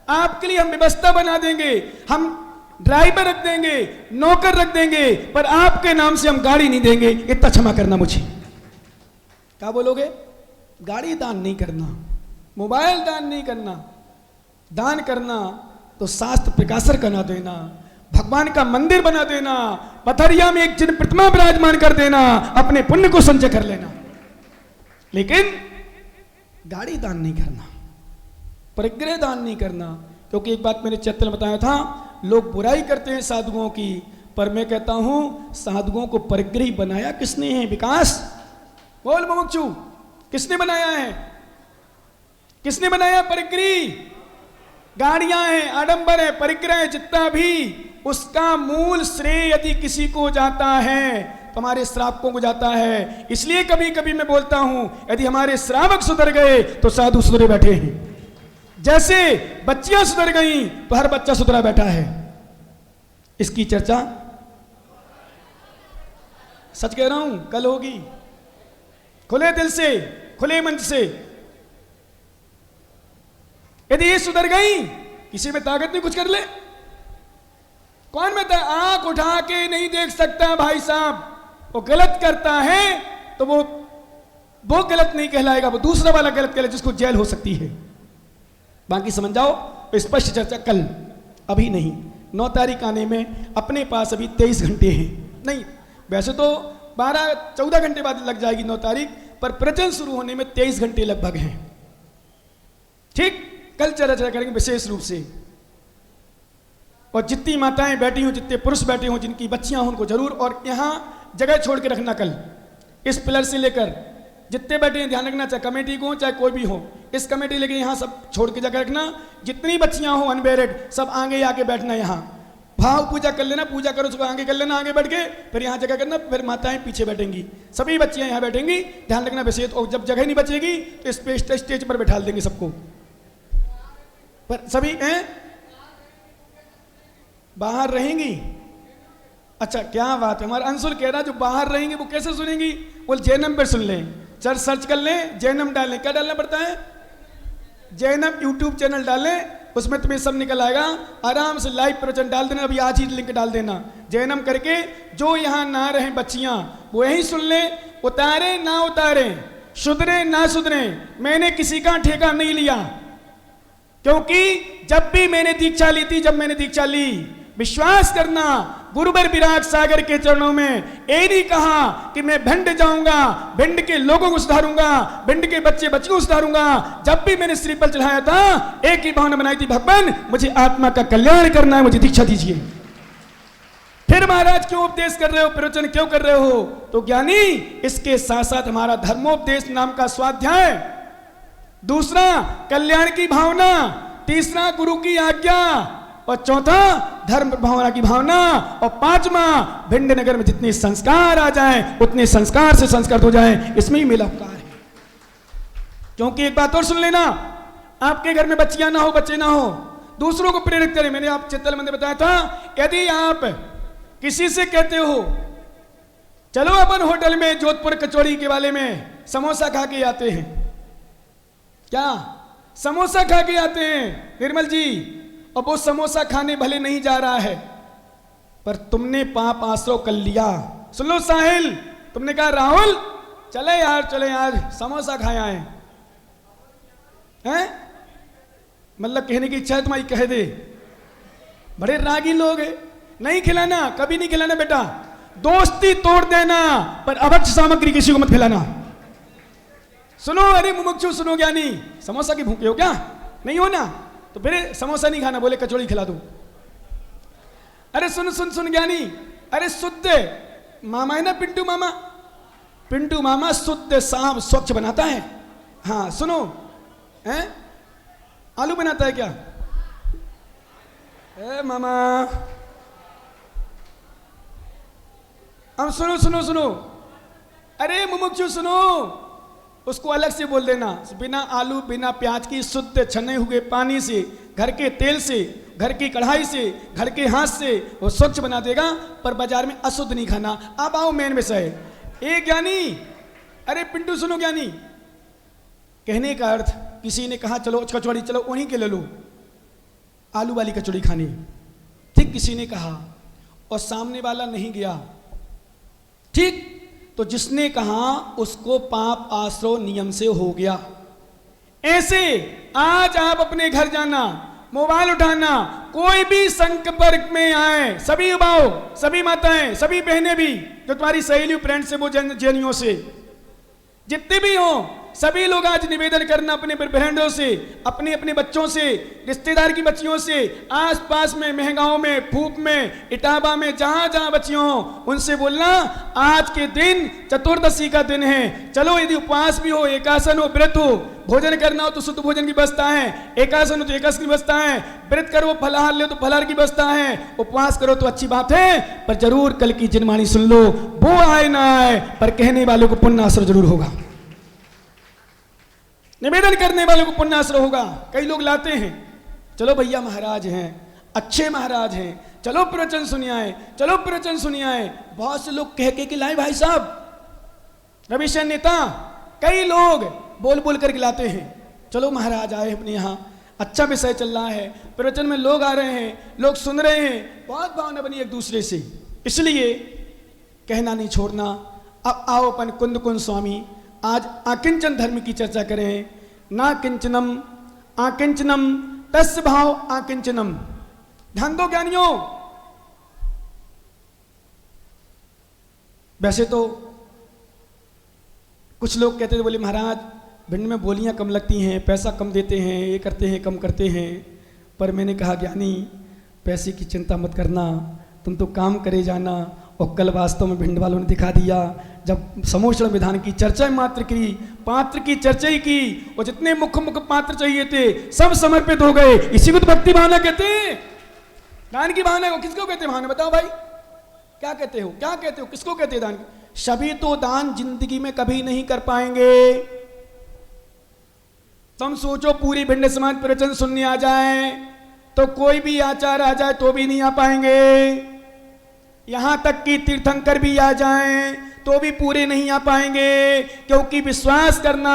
आपके लिए हम व्यवस्था बना देंगे, हम ड्राइवर रख देंगे, नौकर रख देंगे, पर आपके नाम से हम गाड़ी नहीं देंगे, इतना क्षमा करना मुझे। क्या बोलोगे? गाड़ी दान नहीं करना, मोबाइल दान नहीं करना, दान करना तो शास्त्र प्रकाशर करना देना, भगवान का मंदिर बना देना, पथरिया में एक चिन्ह प्रतिमा विराजमान कर देना, अपने पुण्य को संचय कर लेना। लेकिन गाड़ी दान नहीं करना, परिग्रह दान नहीं करना। क्योंकि एक बात मैंने चैतन्य में बताया था, लोग बुराई करते हैं साधुओं की, पर मैं कहता हूं साधुओं को परिग्रही बनाया किसने है? विकास बोल मुमुक्षु, किसने बनाया है? किसने बनाया परिग्रही? गाड़ियां हैं, आडंबर है, परिग्रह है, जितना भी उसका मूल श्रेय यदि किसी को जाता है तो हमारे श्रावकों को जाता है। इसलिए कभी कभी मैं बोलता हूं यदि हमारे श्रावक सुधर गए तो साधु सुधरे बैठे हैं। जैसे बच्चियां सुधर गई तो हर बच्चा सुधरा बैठा है। इसकी चर्चा सच कह रहा हूं कल होगी, खुले दिल से, खुले मंच से। यदि ये सुधर गई, किसी में ताकत नहीं कुछ कर ले। कौन में आंख उठा के नहीं देख सकता भाई साहब, वो गलत करता है तो वो गलत नहीं कहलाएगा, वो दूसरा वाला गलत कहलाएगा जिसको जेल हो सकती है। बाकी समझ जाओ, स्पष्ट चर्चा कल, अभी नहीं। 9 तारीख आने में अपने पास अभी 23 घंटे हैं, नहीं वैसे तो 12-14 घंटे बाद लग जाएगी 9 तारीख, पर प्रवचन शुरू होने में 23 घंटे लगभग हैं। ठीक, कल चर्चा करेंगे विशेष रूप से। और जितनी माताएं बैठी हों, जितने पुरुष बैठे हों, जिनकी बच्चियां हों, उनको जरूर, और यहां जगह छोड़ के रखना कल, इस पिलर से लेकर जितने बैठे हैं ध्यान रखना, चाहे कमेटी को हो चाहे कोई भी हो, इस कमेटी लेके यहाँ सब छोड़ के जगह रखना। जितनी बच्चियां हो अनमेरिड, सब आगे आके बैठना, यहाँ भाव पूजा कर लेना, पूजा करो सुबह आगे कर लेना, आगे बैठ के फिर यहाँ जगह करना, फिर माताएं पीछे बैठेंगी, सभी बच्चियां यहाँ बैठेंगी, ध्यान रखना विशेष। और जब जगह नहीं बचेगी तो स्टेज पर बैठा देंगे सबको, पर सभी हैं बाहर रहेंगी। अच्छा क्या बात है, हमारा अंशुल कह रहा जो बाहर रहेंगे वो कैसे सुनेंगी, बोल जैनम पर सुन लें, चल सर्च कर लें, जैनम डालें, क्या डालना पड़ता है, जैनम यूट्यूब चैनल डालें, उसमें तुम्हें सब निकल आएगा, आराम से लाइव प्रवचन डाल देना, अभी आज ही लिंक डाल देना, जैनम करके। जो यहाँ ना रहे बच्चियां वो यही सुन ले, उतारे ना उतारे, सुधरे ना सुधरे, मैंने किसी का ठेका नहीं लिया, क्योंकि जब भी मैंने दीक्षा ली थी, जब मैंने दीक्षा ली, विश्वास करना गुरुवर विराग सागर के चरणों में ये नहीं कहा कि मैं भिंड जाऊंगा, भिंड के लोगों को सुधारूंगा, भिंड के बच्चे बच्चियों को सुधारूंगा। जब भी मैंने श्रीफल चढ़ाया था, एक ही भावना बनाई थी, भगवान मुझे आत्मा का कल्याण करना है, मुझे दीक्षा दीजिए। फिर महाराज क्यों उपदेश कर रहे हो, प्रवचन क्यों कर रहे हो, तो ज्ञानी इसके साथ साथ हमारा धर्मोपदेश नाम का स्वाध्याय, दूसरा कल्याण की भावना, तीसरा गुरु की आज्ञा, और चौथा धर्म भावना की भावना, और पांचवा भिंड नगर में जितने संस्कार आ जाएं उतने संस्कार से संस्कृत हो जाएं, इसमें ही मेरा उपकार है। क्योंकि एक बात और सुन लेना, आपके घर में बच्चियां ना हो, बच्चे ना हो, दूसरों को प्रेरित करें। मैंने आप चित्तल मंदिर बताया था, यदि आप किसी से कहते हो चलो अपन होटल में जोधपुर कचौड़ी के वाले में समोसा खा के आते हैं, क्या समोसा खा के आते हैं निर्मल जी, और वो समोसा खाने भले नहीं जा रहा है, पर तुमने पाप आश्रय कर लिया। सुन लो साहिल, तुमने कहा राहुल चले यार समोसा खाया है, हैं? मतलब कहने की इच्छा है तुम्हारी, कह दे, बड़े रागी लोग हैं, नहीं खिलाना, कभी नहीं खिलाना बेटा, दोस्ती तोड़ देना, पर अभक्ष सामग्री किसी को मत खिलाना। सुनो, अरे मुमुक्षु सुनो ज्ञानी, समोसा की भूखे हो क्या, नहीं हो ना, तो फिर समोसा नहीं खाना, बोले कचौड़ी खिला दूं। अरे सुन सुन सुन ज्ञानी, अरे शुद्ध मामा है ना पिंटू मामा, पिंटू मामा शुद्ध साफ स्वच्छ बनाता है। हाँ सुनो, हैं आलू बनाता है क्या, ए मामा, अब सुनो सुनो सुनो, अरे मुमुक्षु सुनो, उसको अलग से बोल देना, बिना आलू बिना प्याज की शुद्ध छने हुए पानी से, घर के तेल से, घर की कढ़ाई से, घर के हाथ से वो स्वच्छ बना देगा, पर बाजार में अशुद्ध नहीं खाना। अब आओ मेन विषय, ए ज्ञानी, अरे पिंटू सुनो ज्ञानी, कहने का अर्थ, किसी ने कहा चलो कचौड़ी, चलो उन्हीं के ले लो, आलू वाली कचौड़ी खानी, ठीक किसी ने कहा, और सामने वाला नहीं गया, ठीक, तो जिसने कहा उसको पाप आश्रय नियम से हो गया। ऐसे आज आप अपने घर जाना, मोबाइल उठाना, कोई भी संपर्क में आए, सभी युवाओं, सभी माताएं, सभी बहनें भी, जो तुम्हारी सहेली फ्रेंड से, वो जैनियों से, जितने भी हो, सभी लोग आज निवेदन करना अपने बहनों से, अपने अपने बच्चों से, रिश्तेदार की बच्चियों से, आस पास में, महगांव में, फूप में, इटावा में, जहां जहां बच्चियों हो, उनसे बोलना आज के दिन चतुर्दशी का दिन है, चलो यदि उपवास भी हो, एकादश हो, व्रत हो, भोजन करना हो तो शुद्ध भोजन की व्यवस्था है, एकादश हो तो एकादश की व्यवस्था है, व्रत करो फलाहार ले तो फलाहार की व्यवस्था है, उपवास करो तो अच्छी बात है, पर जरूर कल की जिनवाणी सुन लो, वो आए ना आए, पर कहने वालों को पुण्य आश्रय जरूर होगा, निवेदन करने वालों को पुण्याश्रय होगा। कई लोग लाते हैं, चलो भैया महाराज हैं, अच्छे महाराज हैं, चलो प्रवचन सुनिए आए, चलो प्रवचन सुनिए आए। बहुत से लोग कह के लाए भाई साहब रविशंकर नेता, कई लोग बोल बोल कर गिलाते हैं, चलो महाराज आए अपने यहाँ, अच्छा विषय चल रहा है, प्रवचन में लोग आ रहे हैं, लोग सुन रहे हैं, बहुत भावना बनी एक दूसरे से। इसलिए कहना नहीं छोड़ना। अब आओ अपन कुंद कुंद स्वामी आज आकिंचन धर्म की चर्चा करें। ना किंचनम आकिंचनम तस्य भाव आकिंचनम। ध्यान दो ज्ञानियों, वैसे तो कुछ लोग कहते थे, बोले महाराज भिंड में बोलियां कम लगती हैं, पैसा कम देते हैं, ये करते हैं, कम करते हैं। पर मैंने कहा ज्ञानी पैसे की चिंता मत करना, तुम तो काम करे जाना। और कल वास्तव में भिंड वालों ने दिखा दिया, जब समोषण विधान की चर्चा मात्र की, पात्र की चर्चा ही की, और जितने मुख्य मुख्य पात्र चाहिए थे सब समर्पित हो गए। इसी को तो भक्ति भावना कहते हैं। दान की भावना को किसको कहते हैं? भावना बताओ भाई, क्या कहते हो, क्या कहते हो, किसको कहते हैं दान? सभी तो दान जिंदगी में कभी नहीं कर पाएंगे। तुम सोचो पूरी भिंड समाज प्रवचन सुनने आ जाए तो कोई भी आचार आ जाए तो भी नहीं आ पाएंगे। यहां तक कि तीर्थंकर भी आ जाएं तो भी पूरे नहीं आ पाएंगे, क्योंकि विश्वास करना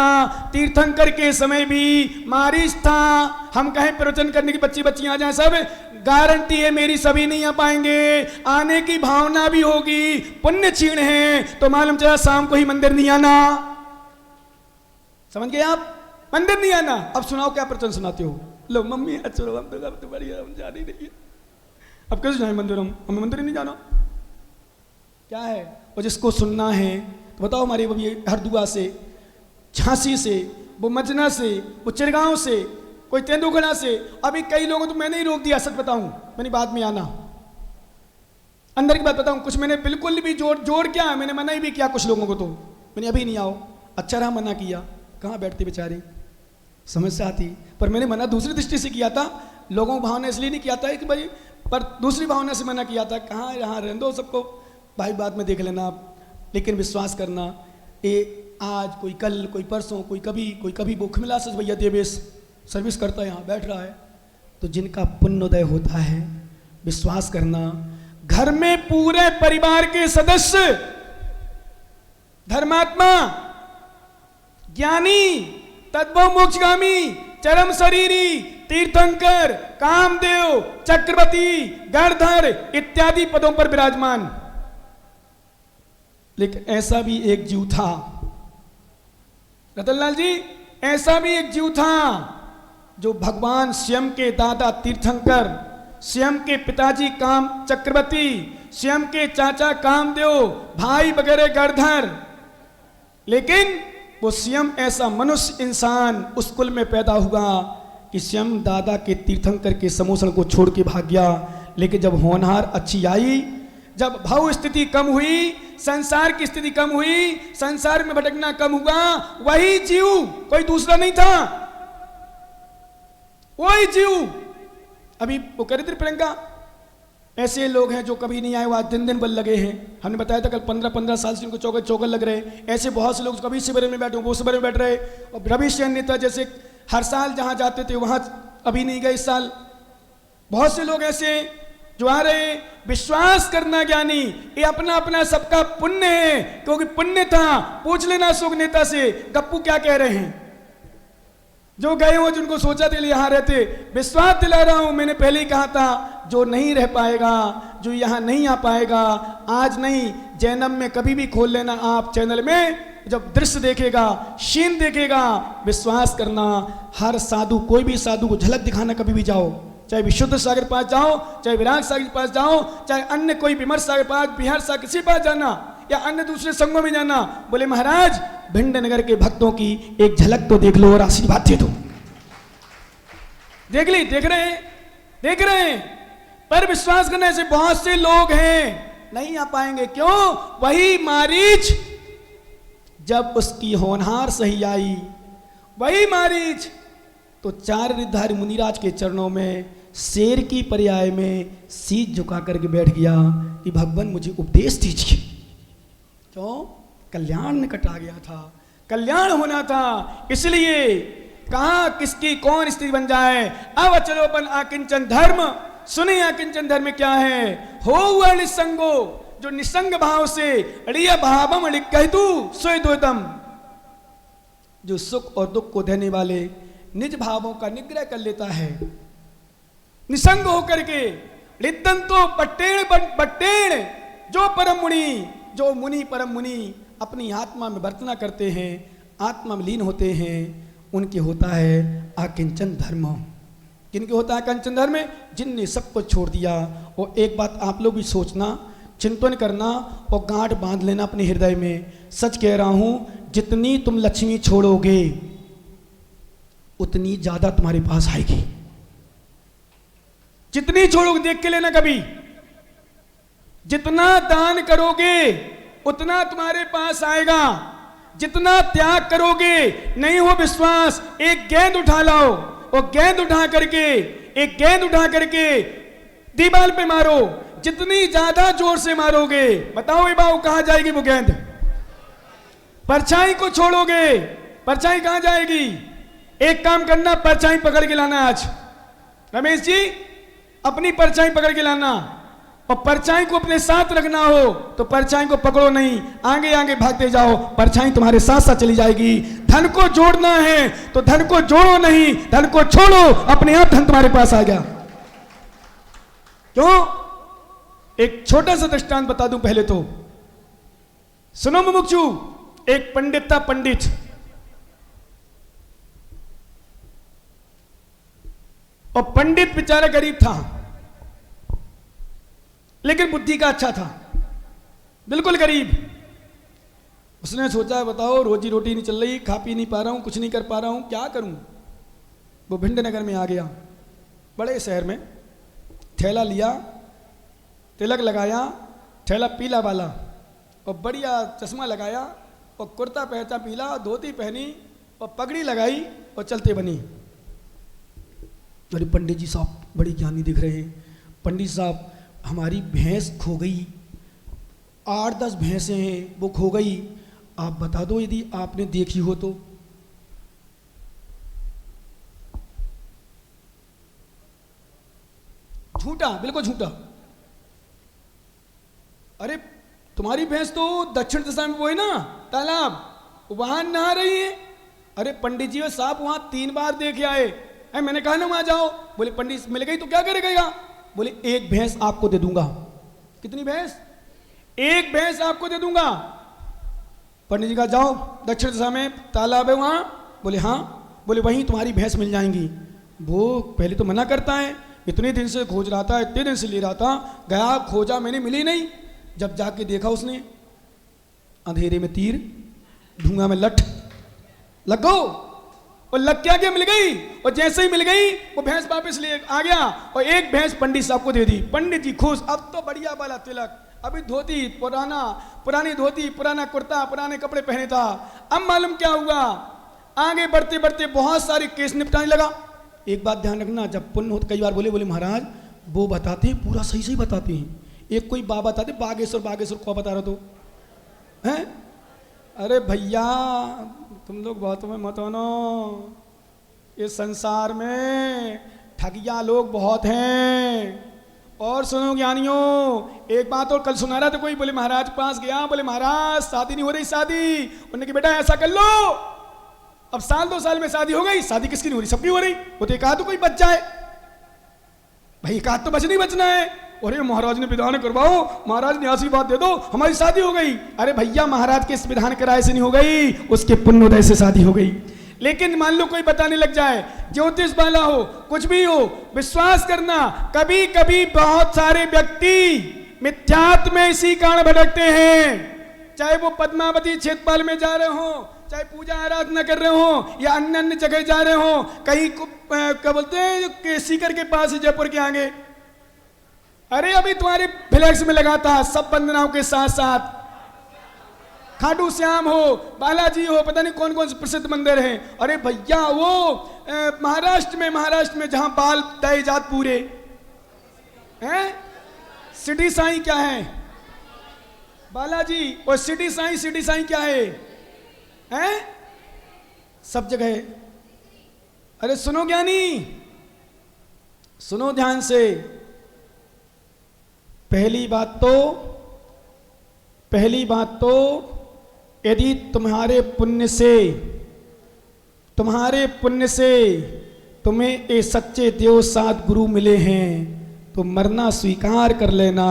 तीर्थंकर के समय भी मारिश था। हम कहें प्रवचन करने की बच्चियां आ जाएं सब, गारंटी है मेरी सभी नहीं आ पाएंगे। आने की भावना भी होगी, पुण्य क्षीण है तो मालूम चला शाम को ही मंदिर नहीं आना। समझ गए आप? मंदिर नहीं आना। अब सुनाओ क्या प्रवचन सुनाते हो? लो मम्मी अच्छा हम तो बढ़िया, हम जा नहीं रही है। अब कैसे जाए मंदिर? हमें मंदिर ही नहीं जाना। क्या है? और जिसको सुनना है तो बताओ, हमारे हरदुआ से, झांसी से, वो मजना से, वो चिरगांव से, कोई तेंदुखड़ा से। अभी कई लोगों तो मैंने ही रोक दिया, सच बताऊं, मैंने बाद में आना। अंदर की बात बताऊं, कुछ मैंने बिल्कुल भी जोड़ क्या, मैंने मना ही भी किया कुछ लोगों को, तो मैंने अभी नहीं आओ। अच्छा रहा मना किया, कहाँ बैठते बेचारे, समस्या आती। पर मैंने मना दूसरी दृष्टि से किया था, लोगों को भावना इसलिए नहीं किया था कि भाई, पर दूसरी भावना से मना किया था। कहाँ यहाँ रहने दो सबको भाई, बाद में देख लेना आप। लेकिन विश्वास करना, ये आज कोई कल, कोई परसों, कोई कभी भूख मिला सच भैया देवेश सर्विस करता है, यहाँ बैठ रहा है। तो जिनका पुण्योदय होता है, विश्वास करना, घर में पूरे परिवार के सदस्य धर्मात्मा, ज्ञानी, तद्भव मोक्षगामी, चरम शरीरी, तीर्थंकर, कामदेव, चक्रवर्ती, गणधर इत्यादि पदों पर विराजमान। लेकिन ऐसा भी एक जीव था, रतनलाल जी, ऐसा भी एक जीव था जो भगवान स्वयं के दादा तीर्थंकर, स्वयं के पिताजी काम चक्रवर्ती, स्वयं के चाचा कामदेव, भाई वगैरह गणधर, लेकिन वो स्वयं ऐसा मनुष्य इंसान उस कुल में पैदा हुआ कि स्वयं दादा के तीर्थंकर के समोषण को छोड़ के भाग गया। लेकिन जब होनहार अच्छी आई, जब भाव स्थिति कम हुई, संसार की स्थिति कम हुई, संसार में भटकना कम हुआ, वही जीव, कोई दूसरा नहीं था, वही जीव। अभी वो कह रहे थे प्रियंका, ऐसे लोग हैं जो कभी नहीं आए, वो आज दिन दिन बल लगे हैं। हमने बताया था कल 15-15 साल से उनको चौकर लग रहे। ऐसे बहुत से लोग कभी शिविर में बैठे, वो शिविर में बैठ रहे। और रविशंकर नेता जैसे हर साल जहां जाते थे वहां अभी नहीं गए इस साल। बहुत से लोग ऐसे जो आ रहे। विश्वास करना ज्ञानी, ये अपना अपना सबका पुण्य है, क्योंकि पुण्य था। पूछ लेना सुख नेता से, गप्पू क्या कह रहे हैं, जो गए हो, जिनको सोचा थे यहां रहते। विश्वास दिला रहा हूं, मैंने पहले ही कहा था, जो नहीं रह पाएगा, जो यहां नहीं आ पाएगा, आज नहीं जैनम में कभी भी खोल लेना आप चैनल में, जब दृश्य देखेगा, शीन देखेगा, विश्वास करना। हर साधु, कोई भी साधु को झलक दिखाना कभी भी जाओ, चाहे विशुद्ध सागर पास जाओ, चाहे विराट सागर के पास जाओ, चाहे अन्य कोई विमर्श सागर पास, बिहार सागर किसी पास जाना, या अन्य दूसरे संघों में जाना, बोले महाराज भिंड नगर के भक्तों की एक झलक तो देख लो और आशीर्वाद दे दो। देख ली, देख रहे हैं, देख रहे हैं। पर विश्वास करने से बहुत से लोग हैं नहीं आ पाएंगे। क्यों? वही मारीच जब उसकी होनहार सही आई, वही मारीच तो चार रिद्धारी मुनिराज के चरणों में शेर की पर्याय में सीध झुका करके बैठ गया कि भगवान मुझे उपदेश दीजिए। क्यों? कल्याण निकट आ गया था, कल्याण होना था। इसलिए कहा किसकी कौन स्थिति बन जाए। अब चलो अपन आकिंचन धर्म सुने आकिंचन धर्म क्या है। हो निसंगो, जो निसंग भाव से अड़िया भावम अड़िकहतु सोय द्वैतम, जो सुख और दुख को देने वाले निज भावों का निग्रह कर लेता है, निसंग होकर के। रिद्धन तो बट्टेण, जो परम मुनि, जो मुनि परम मुनि अपनी आत्मा में वर्तना करते हैं, आत्मा में लीन होते हैं, उनके होता है आकिंचन धर्म। किनके होता है आकिंचन धर्म? जिनने सब कुछ छोड़ दिया। और एक बात आप लोग भी सोचना, चिंतन करना और गांठ बांध लेना अपने हृदय में। सच कह रहा हूं, जितनी तुम लक्ष्मी छोड़ोगे उतनी ज्यादा तुम्हारे पास आएगी। जितनी छोड़ोगे, देख के लेना कभी, जितना दान करोगे उतना तुम्हारे पास आएगा, जितना त्याग करोगे। नहीं हो विश्वास, एक गेंद उठा लाओ और गेंद उठा करके, एक गेंद उठा करके दीवार पे मारो, जितनी ज्यादा जोर से मारोगे, बताओ ये बाबू कहां जाएगी वो गेंद? परछाई को छोड़ोगे, परछाई कहां जाएगी? एक काम करना, परछाई पकड़ के लाना आज। रमेश जी, अपनी परछाई पकड़ के लाना, और परछाई को अपने साथ रखना हो तो परछाई को पकड़ो नहीं, आगे आगे भागते जाओ, परछाई तुम्हारे साथ साथ चली जाएगी। धन को जोड़ना है तो धन को जोड़ो नहीं, धन को छोड़ो, अपने आप धन तुम्हारे पास आ गया। क्यों? एक छोटा सा दृष्टांत बता दूं पहले तो। सुनो मुमुक्षु, एक पंडित था, पंडित, और पंडित बेचारा गरीब था, लेकिन बुद्धि का अच्छा था, बिल्कुल गरीब। उसने सोचा, बताओ रोजी रोटी नहीं चल रही, खा पी नहीं पा रहा हूं, कुछ नहीं कर पा रहा हूं, क्या करूं। वो भिंड नगर में आ गया, बड़े शहर में। थैला लिया, तिलक लगाया, थैला पीला वाला, और बढ़िया चश्मा लगाया, और कुर्ता पहचा पीला, धोती पहनी और पगड़ी लगाई और चलते बनी। अरे पंडित जी साहब बड़ी ज्ञानी दिख रहे हैं। पंडित साहब, हमारी भैंस खो गई, 8-10 भैंसें हैं, वो खो गई, आप बता दो यदि आपने देखी हो तो। झूठा, बिल्कुल झूठा। अरे तुम्हारी भैंस तो दक्षिण दिशा में वो है ना तालाब, वहां नहा रही है। अरे पंडित जी साहब वहां 3 बार देखे आए। मैंने कहा ना वहां जाओ। बोले पंडित मिल गई तो क्या करेगा? बोले एक भैंस आपको दे दूंगा। कितनी भैंस? एक भैंस आपको दे दूंगा। पंडित जी कहा जाओ दक्षिण दिशा में तालाब है वहां। बोले हाँ। बोले वहीं तुम्हारी भैंस मिल जाएंगी। वो पहले तो मना करता है, इतने दिन से खोज रहा था, इतने दिन से ले रहा था, गया खोजा, मैंने मिली नहीं। जब जाके देखा उसने, अंधेरे में तीर, धुआं में लठ, लग गो, और लग क्या मिल गई। और जैसे ही मिल गई वो भैंस वापस ले आ गया और एक भैंस पंडित साहब को दे दी। पंडित जी खुश, अब तो बढ़िया वाला तिलक, अभी धोती पुरानी धोती, पुराना कुर्ता, पुराने कपड़े पहने था। अब मालूम क्या हुआ, आगे बढ़ते बढ़ते बहुत सारे केस निपटाने लगा। एक बात ध्यान रखना, जब पुण्य होता, कई बार बोले महाराज वो बताते हैं पूरा सही सही बताते हैं। एक कोई बाबा बताते बागेश्वर को बता रहा तो हैं। अरे भैया तुम लोग बातों में मत आना, इस संसार में ठगिया लोग बहुत हैं। और सुनो ज्ञानियों, एक बात और कल सुना रहा था कोई, बोले महाराज पास गया, बोले महाराज शादी नहीं हो रही शादी। उन्होंने कहा बेटा ऐसा कर लो, अब 1-2 साल में शादी हो गई। शादी किसकी नहीं हो रही? सबकी हो रही। वो तो एक आध तो कोई बच जाए भाई, एक आध तो बचना है। अरे महाराज ने विधान करवाओ, महाराज ने आशीर्वाद दे दो, हमारी शादी हो गई। अरे भैया महाराज के इस विधान कराए से नहीं हो गई, उसके पुण्योदय से शादी हो गई। लेकिन मान लो कोई बताने लग जाए, ज्योतिष वाला हो, कुछ भी हो, विश्वास करना कभी कभी बहुत सारे व्यक्ति मिथ्यात्व में इसी कारण भटकते हैं। चाहे वो पद्मावती क्षेत्रपाल में जा रहे हो, चाहे पूजा आराधना कर रहे हो, या अन्य जगह जा रहे हो, कहीं क्या बोलते हैं सीकर के पास जयपुर के आगे। अरे अभी तुम्हारे फ्लैक्स में लगा था सब वंदनाओं के साथ साथ खाटू श्याम हो, बालाजी हो, पता नहीं कौन कौन से प्रसिद्ध मंदिर हैं। अरे भैया वो महाराष्ट्र में जहां बाल दए जात पूरे हैं, सिटी साईं क्या है? बालाजी। और सिटी साईं क्या है? हैं? सब जगह। अरे सुनो ज्ञानी, सुनो ध्यान से, पहली बात तो यदि तुम्हारे पुण्य से तुम्हें ये सच्चे देव साध गुरु मिले हैं तो मरना स्वीकार कर लेना,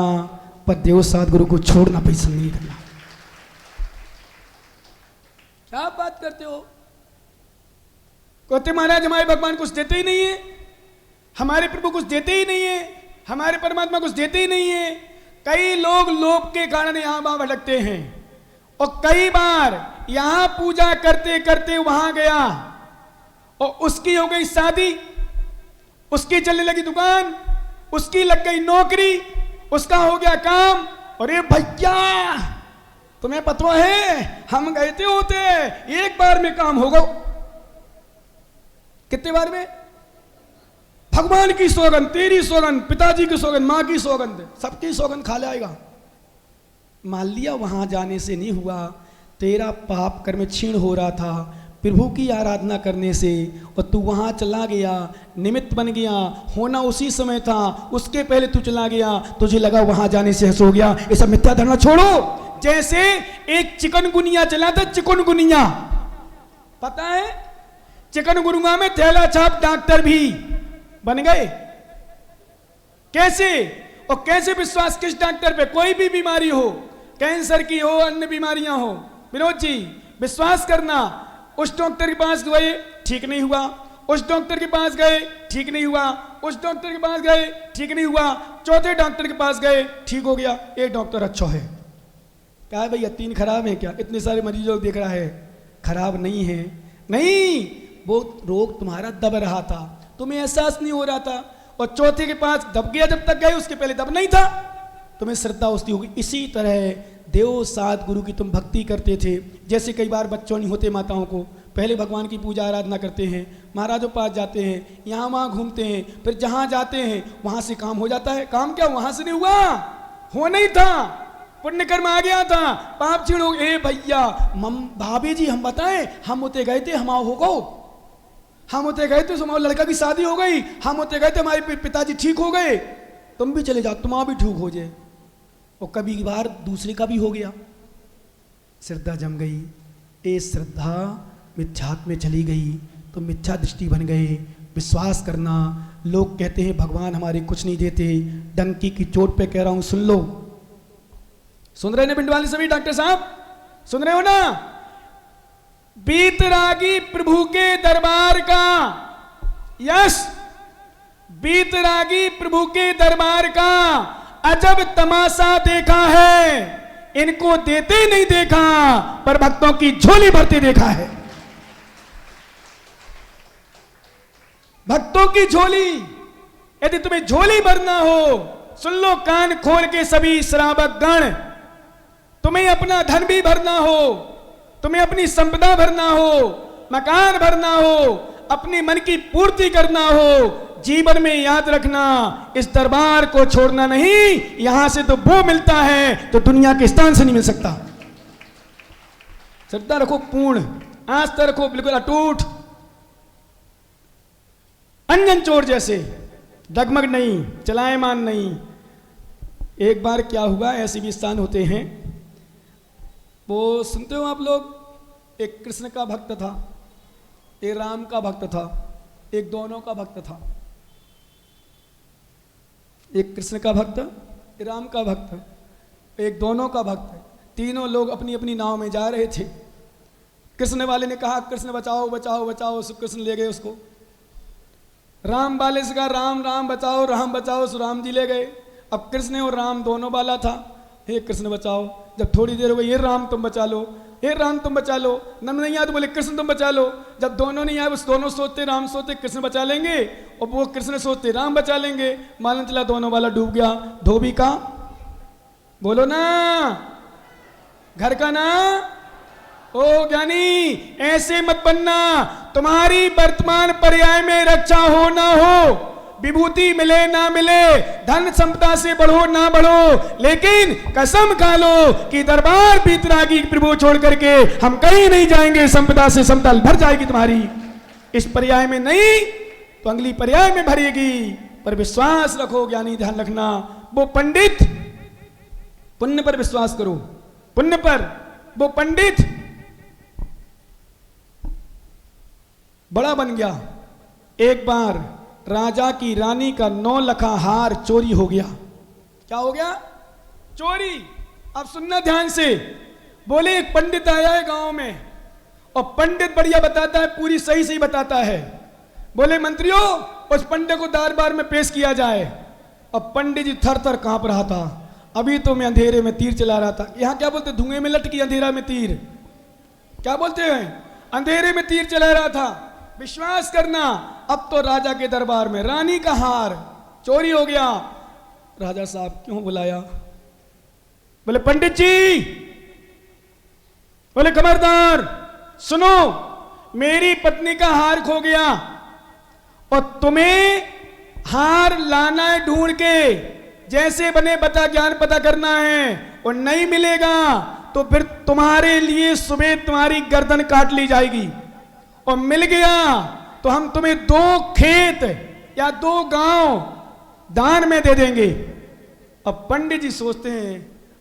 पर देव साध गुरु को छोड़ना पसंद नहीं करना। क्या बात करते हो? कहते महाराज हमारे भगवान कुछ देते ही नहीं है, हमारे प्रभु कुछ देते ही नहीं है, हमारे परमात्मा कुछ देते ही नहीं है। कई लोग लोभ के कारण यहां वहां भटकते हैं, और कई बार यहां पूजा करते करते वहां गया और उसकी हो गई शादी, उसकी चलने लगी दुकान, उसकी लग गई नौकरी, उसका हो गया काम, और ये भैया तुम्हें पता है हम गए थे होते एक बार में काम होगा। कितने बार में? भगवान की सौगंध, तेरी सौगंध, पिताजी की सौगंध, मां की सौगंध, सबकी सौगंध खा लाएगा। मान लिया वहां जाने से नहीं हुआ, तेरा पाप कर्म क्षीण हो रहा था प्रभु की आराधना करने से, और तू वहां चला गया, निमित्त बन गया, होना उसी समय था, उसके पहले तू चला गया, तुझे लगा वहां जाने से हंस हो गया। ये सब मिथ्या धारणा छोड़ो। जैसे एक चिकनगुनिया चला था, चिकनगुनिया पता है, चिकनगुनिया में थैला छाप डॉक्टर भी बन गए। कैसे? और कैसे विश्वास किस डॉक्टर पे? कोई भी बीमारी हो, कैंसर की हो, अन्य बीमारियां हो, विनोद जी विश्वास करना, उस डॉक्टर के पास गए ठीक नहीं हुआ, उस डॉक्टर के पास गए ठीक नहीं हुआ, उस डॉक्टर के पास गए ठीक नहीं हुआ, चौथे डॉक्टर के पास गए ठीक हो गया, एक डॉक्टर अच्छा है। क्या है भैया, 3 खराब है क्या? इतने सारे मरीजों देख रहा है, खराब नहीं है। नहीं, वो रोग तुम्हारा दब रहा था, तुम्हें एहसास नहीं हो रहा था, और चौथे के पास दब गया, जब तक गए उसके पहले दब नहीं था, तुम्हें श्रद्धा उसकी होगी। इसी तरह देव साध गुरु की तुम भक्ति करते थे। जैसे कई बार बच्चों नहीं होते माताओं को, पहले भगवान की पूजा आराधना करते हैं, महाराजों पास जाते हैं, यहाँ वहाँ घूमते हैं, फिर जहाँ जाते हैं वहाँ से काम हो जाता है। काम क्या वहाँ से नहीं हुआ, हो नहीं था, पुण्य कर्म आ गया था, पाप छीण हो गए। भैया भाभी जी हम बताएं, हम होते गए थे, हम हो गो, हम होते गए थे, हमारे लड़का की शादी हो गई, हम होते गए थे, हमारे पिताजी ठीक हो गए, तुम भी चले जाओ, तुम्हारा भी ठीक हो जाए। और कभी बार दूसरे का भी हो गया, श्रद्धा जम गई, ये श्रद्धा मिथ्यात्व में चली गई तो मिथ्या दृष्टि बन गए। विश्वास करना, लोग कहते हैं भगवान हमारे कुछ नहीं देते, डंकी की चोट पे कह रहा हूं, सुन लो। सुन रहे ना पिंड वाले सभी डॉक्टर साहब, सुन रहे हो ना? बीतरागी प्रभु के दरबार का, यस, बीतरागी प्रभु के दरबार का अजब तमाशा देखा है। इनको देते नहीं देखा, पर भक्तों की झोली भरते देखा है। भक्तों की झोली, यदि तुम्हें झोली भरना हो, सुन लो कान खोल के सभी श्रावक गण, तुम्हें अपना धन भी भरना हो, तुम्हें अपनी संपदा भरना हो, मकान भरना हो, अपनी मन की पूर्ति करना हो, जीवन में याद रखना, इस दरबार को छोड़ना नहीं। यहां से तो वो मिलता है तो दुनिया के स्थान से नहीं मिल सकता। श्रद्धा रखो पूर्ण, आस्था रखो बिल्कुल अटूट, अंजन चोर जैसे, डगमग नहीं, चलायमान नहीं। एक बार क्या हुआ, ऐसे भी स्थान होते हैं, वो सुनते हो आप लोग, एक कृष्ण का भक्त था, एक राम का भक्त था, एक दोनों का भक्त था। एक कृष्ण का भक्त, एक राम का भक्त, एक दोनों का भक्त। तीनों लोग अपनी अपनी नाव में जा रहे थे। कृष्ण वाले ने कहा कृष्ण बचाओ बचाओ बचाओ, कृष्ण ले गए उसको। राम वाले से कहा राम राम बचाओ, राम बचाओ, सो राम जी ले गए। अब कृष्ण और राम दोनों वाला था, हे कृष्ण बचाओ। जब थोड़ी देर हो गई, ये राम तुम बचा लो, हे राम तुम बचा लो। नम नहीं आया तो बोले कृष्ण तुम बचा लो। जब दोनों नहीं आए, बस दोनों सोचते, राम सोचते कृष्ण बचा लेंगे, और वो कृष्ण सोचते राम बचा लेंगे। मालूम चला दोनों वाला डूब गया। धोबी का बोलो ना, घर का ना। ओ ज्ञानी, ऐसे मत बनना। तुम्हारी वर्तमान पर्याय में रक्षा हो ना हो, विभूति मिले ना मिले, धन संपदा से बढ़ो ना बढ़ो, लेकिन कसम खा लो कि दरबार बीतरागी प्रभु छोड़ करके हम कहीं नहीं जाएंगे। संपदा से संपदा भर जाएगी तुम्हारी। इस पर्याय में नहीं तो अगली पर्याय में भरेगी। पर विश्वास रखो ज्ञानी, ध्यान रखना। वो पंडित पुण्य पर विश्वास करो, पुण्य पर। वो पंडित बड़ा बन गया। एक बार राजा की रानी का 9 लखा हार चोरी हो गया। क्या हो गया? चोरी। अब सुनना ध्यान से। बोले एक पंडित आया है गांव में, और पंडित बढ़िया बताता है, पूरी सही सही बताता है। बोले मंत्रियों, उस पंडित को दरबार में पेश किया जाए। अब पंडित जी थर थर कांप रहा था। अभी तो मैं अंधेरे में तीर चला रहा था। यहां क्या बोलते? धुएं में लटकी अंधेरा में तीर। क्या बोलते हैं? अंधेरे में तीर चला रहा था। विश्वास करना, अब तो राजा के दरबार में रानी का हार चोरी हो गया। राजा साहब क्यों बुलाया? बोले पंडित जी, बोले खबरदार सुनो, मेरी पत्नी का हार खो गया और तुम्हें हार लाना है ढूंढ के, जैसे बने बता ज्ञान पता करना है, और नहीं मिलेगा तो फिर तुम्हारे लिए सुबह तुम्हारी गर्दन काट ली जाएगी, और मिल गया तो हम तुम्हें 2 खेत या 2 गांव दान में दे देंगे। अब पंडित जी सोचते हैं,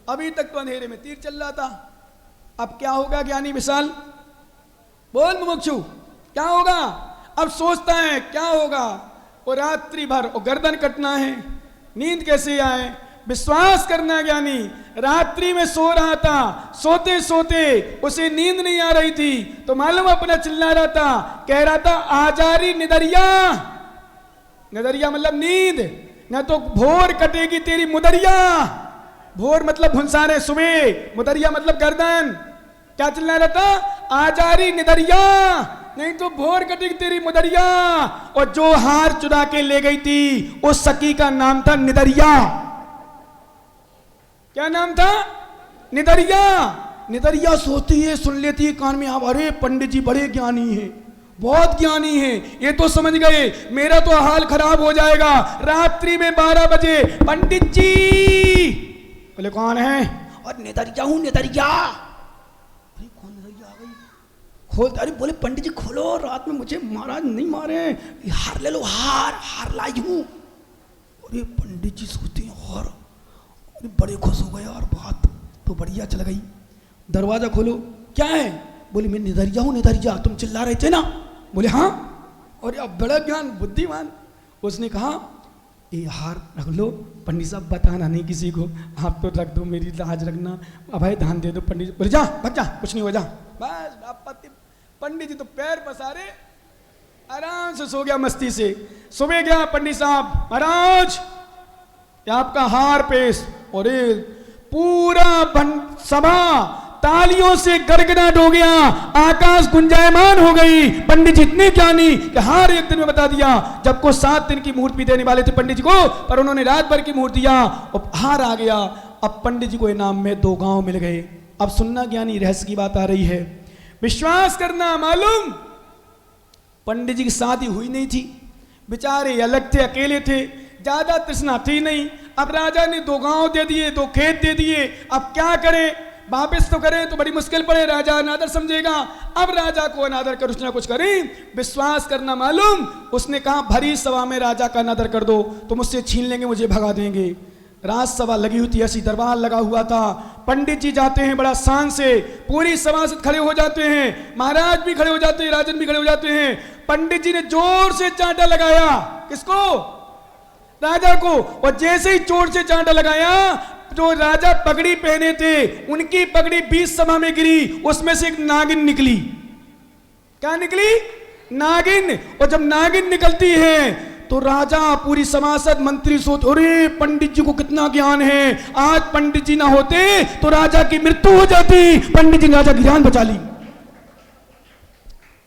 अभी तक तो अंधेरे में तीर चल रहा था, अब क्या होगा ज्ञानी विशाल? बोल मुमुक्षु, क्या होगा? अब सोचता है क्या होगा, और रात्रि भर और गर्दन कटना है, नींद कैसे आए? विश्वास करना ज्ञानी, रात्रि में सो रहा था, सोते सोते उसे नींद नहीं आ रही थी, तो मालूम अपना चिल्ला रहा था, कह रहा था आजारी निदरिया। निदरिया मतलब नींद, न तो भोर कटेगी तेरी मुदरिया। भोर मतलब भुंसाने सुबह, मुदरिया मतलब गर्दन। क्या चिल्ला रहा था? आजारी निदरिया, नहीं तो भोर कटेगी तेरी मुदरिया। और जो हार चुरा के ले गई थी उस सखी का नाम था निदरिया। क्या नाम था? निदरिया। निदरिया सोती है, सुन लेती है कान में, अरे पंडित जी बड़े ज्ञानी हैं, बहुत ज्ञानी हैं, ये तो समझ गए, मेरा तो हाल खराब हो जाएगा। रात्रि में 12 बजे पंडित जी, बोले कौन है? और निदरिया हूं, निदरिया। अरे कौन निदरिया आ गई? खोल। अरे बोले पंडित जी खोलो, रात में मुझे महाराज नहीं मारे, हार ले लो, हार लाई हूं। अरे पंडित जी सोचते हैं, और बड़े खुश हो गए, और बात तो बढ़िया चल गई। दरवाजा खोलो, क्या है? बोले मैं निदरिया हूं, निदरिया, तुम चिल्ला रहे थे ना? बोले हाँ। और अब बड़ा ज्ञान बुद्धिमान, उसने कहा ये हार रख लो, पंडित साहब बताना नहीं किसी को, आप तो रख दो, मेरी लाज रखना, अभय ध्यान दे दो। पंडित बोले जा भग जा, कुछ नहीं हो जा। बस आपत्ति। पंडित जी तो पैर पसारे आराम से सो गया मस्ती से। सुबह गया पंडित साहब, महाराज आपका हार पेश। और पूरा सभा तालियों से गड़गड़ाहट हो गया, आकाश गुंजायमान हो गई। पंडित जी इतने ज्ञानी कि हार एक दिन में बता दिया, जब को 7 दिन की मुहूर्त भी देने वाले थे पंडित जी को, पर उन्होंने रात भर की मुहूर्त दिया और हार आ गया। अब पंडित जी को इनाम में 2 गांव मिल गए। अब सुनना ज्ञानी, रहस्य की बात आ रही है, विश्वास करना। मालूम पंडित जी की शादी हुई नहीं थी, बेचारे अलग थे, अकेले थे, ज्यादा तृष्णा थी नहीं। अब राजा ने 2 गांव दे दिए, 2 खेत दे दिए। अब क्या करे? वापिस तो करे तो बड़ी मुश्किल पड़े, राजा अनादर समझेगा। अब राजा को अनादर कर कुछ ना कुछ करे। विश्वास करना। मालूम उसने कहा भरी सभा में राजा का अनादर कर दो तो मुझसे छीन लेंगे, मुझे भगा देंगे। राजसभा लगी हुई थी, ऐसी दरबार लगा हुआ था। पंडित जी जाते हैं बड़ा शान से, पूरी सभासद खड़े हो जाते हैं, महाराज भी खड़े हो जाते हैं, राजन भी खड़े हो जाते हैं। पंडित जी ने जोर से चांटा लगाया। किसको? राजा को। और जैसे ही जोर से चांटा लगाया, जो राजा पगड़ी पहने थे उनकी पगड़ी 20 सभा में गिरी, उसमें से एक नागिन निकली। क्या निकली? नागिन। और जब नागिन निकलती है तो राजा, पूरी सभासद, मंत्री सोच, अरे पंडित जी को कितना ज्ञान है, आज पंडित जी ना होते तो राजा की मृत्यु हो जाती। पंडित जी ने राजा की जान बचा ली।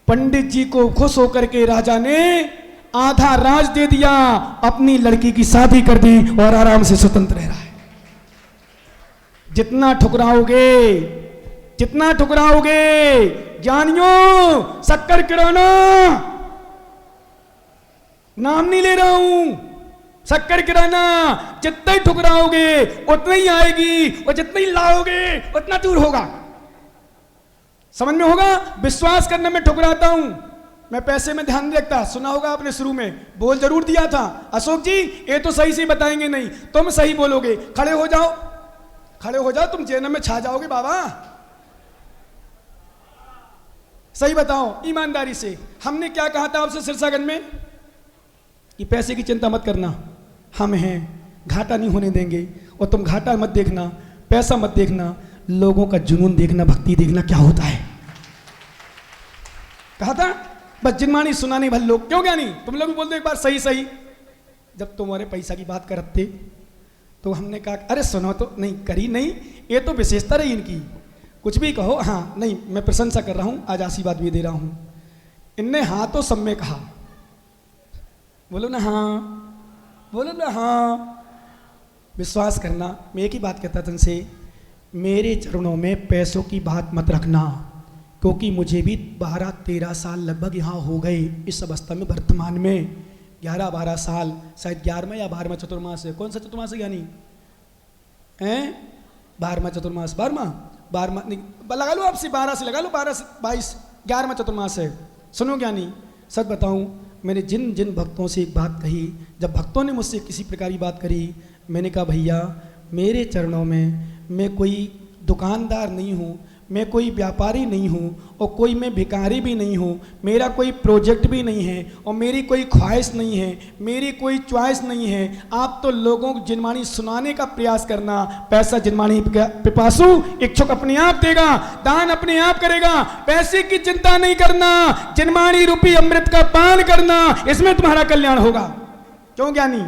पंडित जी को खुश होकर के राजा ने आधा राज दे दिया, अपनी लड़की की शादी कर दी और आराम से स्वतंत्र रह रहा है। जितना ठुकराओगे, जितना ठुकराओगे ज्ञानियों, शक्कर किराना, नाम नहीं ले रहा हूं, शक्कर किराना, जितना ही ठुकराओगे उतना ही आएगी, और जितना ही लाओगे उतना दूर होगा। समझ में होगा? विश्वास करने में ठुकराता हूं मैं, पैसे में ध्यान नहीं रखता। सुना होगा आपने, शुरू में बोल जरूर दिया था, अशोक जी ये तो सही से बताएंगे नहीं, तुम सही बोलोगे, खड़े हो जाओ। खड़े हो जाओ, तुम जहन्नम में छा जाओगे बाबा। सही बताओ ईमानदारी से, हमने क्या कहा था आपसे सिरसागंज में कि पैसे की चिंता मत करना, हम हैं, घाटा नहीं होने देंगे। और तुम घाटा मत देखना, पैसा मत देखना, लोगों का जुनून देखना, भक्ति देखना क्या होता है। कहा था बस जिनमानी सुना नहीं भल लोग, क्यों क्या नहीं, तुम लोग बोलते एक बार सही सही। जब तुम्हारे पैसा की बात करते तो हमने कहा अरे सुनो तो, नहीं करी नहीं, ये तो विशेषता रही इनकी, कुछ भी कहो हाँ नहीं, मैं प्रशंसा कर रहा हूँ, आज आशीर्वाद भी दे रहा हूँ। इनने हाँ तो सब में कहा, बोलो ना हाँ, बोलो ना हाँ। विश्वास करना, मैं एक ही बात कहता तुमसे, मेरे चरणों में पैसों की बात मत रखना, क्योंकि मुझे भी 12-13 साल लगभग यहाँ हो गए इस अवस्था में, वर्तमान में 11-12 साल, शायद 11वां या 12वां चतुर्मास है। कौन सा चतुर्मास है ज्ञानी हैं? 12वां चतुर्मास, 12वां नहीं, लगा लो आपसे 12 से लगा लो, 12 से 22, 11वां चतुर्मास है। सुनो ज्ञानी, सच बताऊं, मैंने जिन जिन भक्तों से एक बात कही, जब भक्तों ने मुझसे किसी प्रकार की बात करी, मैंने कहा भैया मेरे चरणों में मैं कोई दुकानदार नहीं हूँ, मैं कोई व्यापारी नहीं हूँ, और कोई मैं भिखारी भी नहीं हूँ, मेरा कोई प्रोजेक्ट भी नहीं है, और मेरी कोई ख्वाहिश नहीं है, मेरी कोई चॉइस नहीं है। आप तो लोगों को जिनमानी सुनाने का प्रयास करना, पैसा जिनमानी पिपासु इच्छुक अपने आप देगा, दान अपने आप करेगा, पैसे की चिंता नहीं करना, जिनमानी रूपी अमृत का पान करना, इसमें तुम्हारा कल्याण होगा। क्यों ज्ञानी,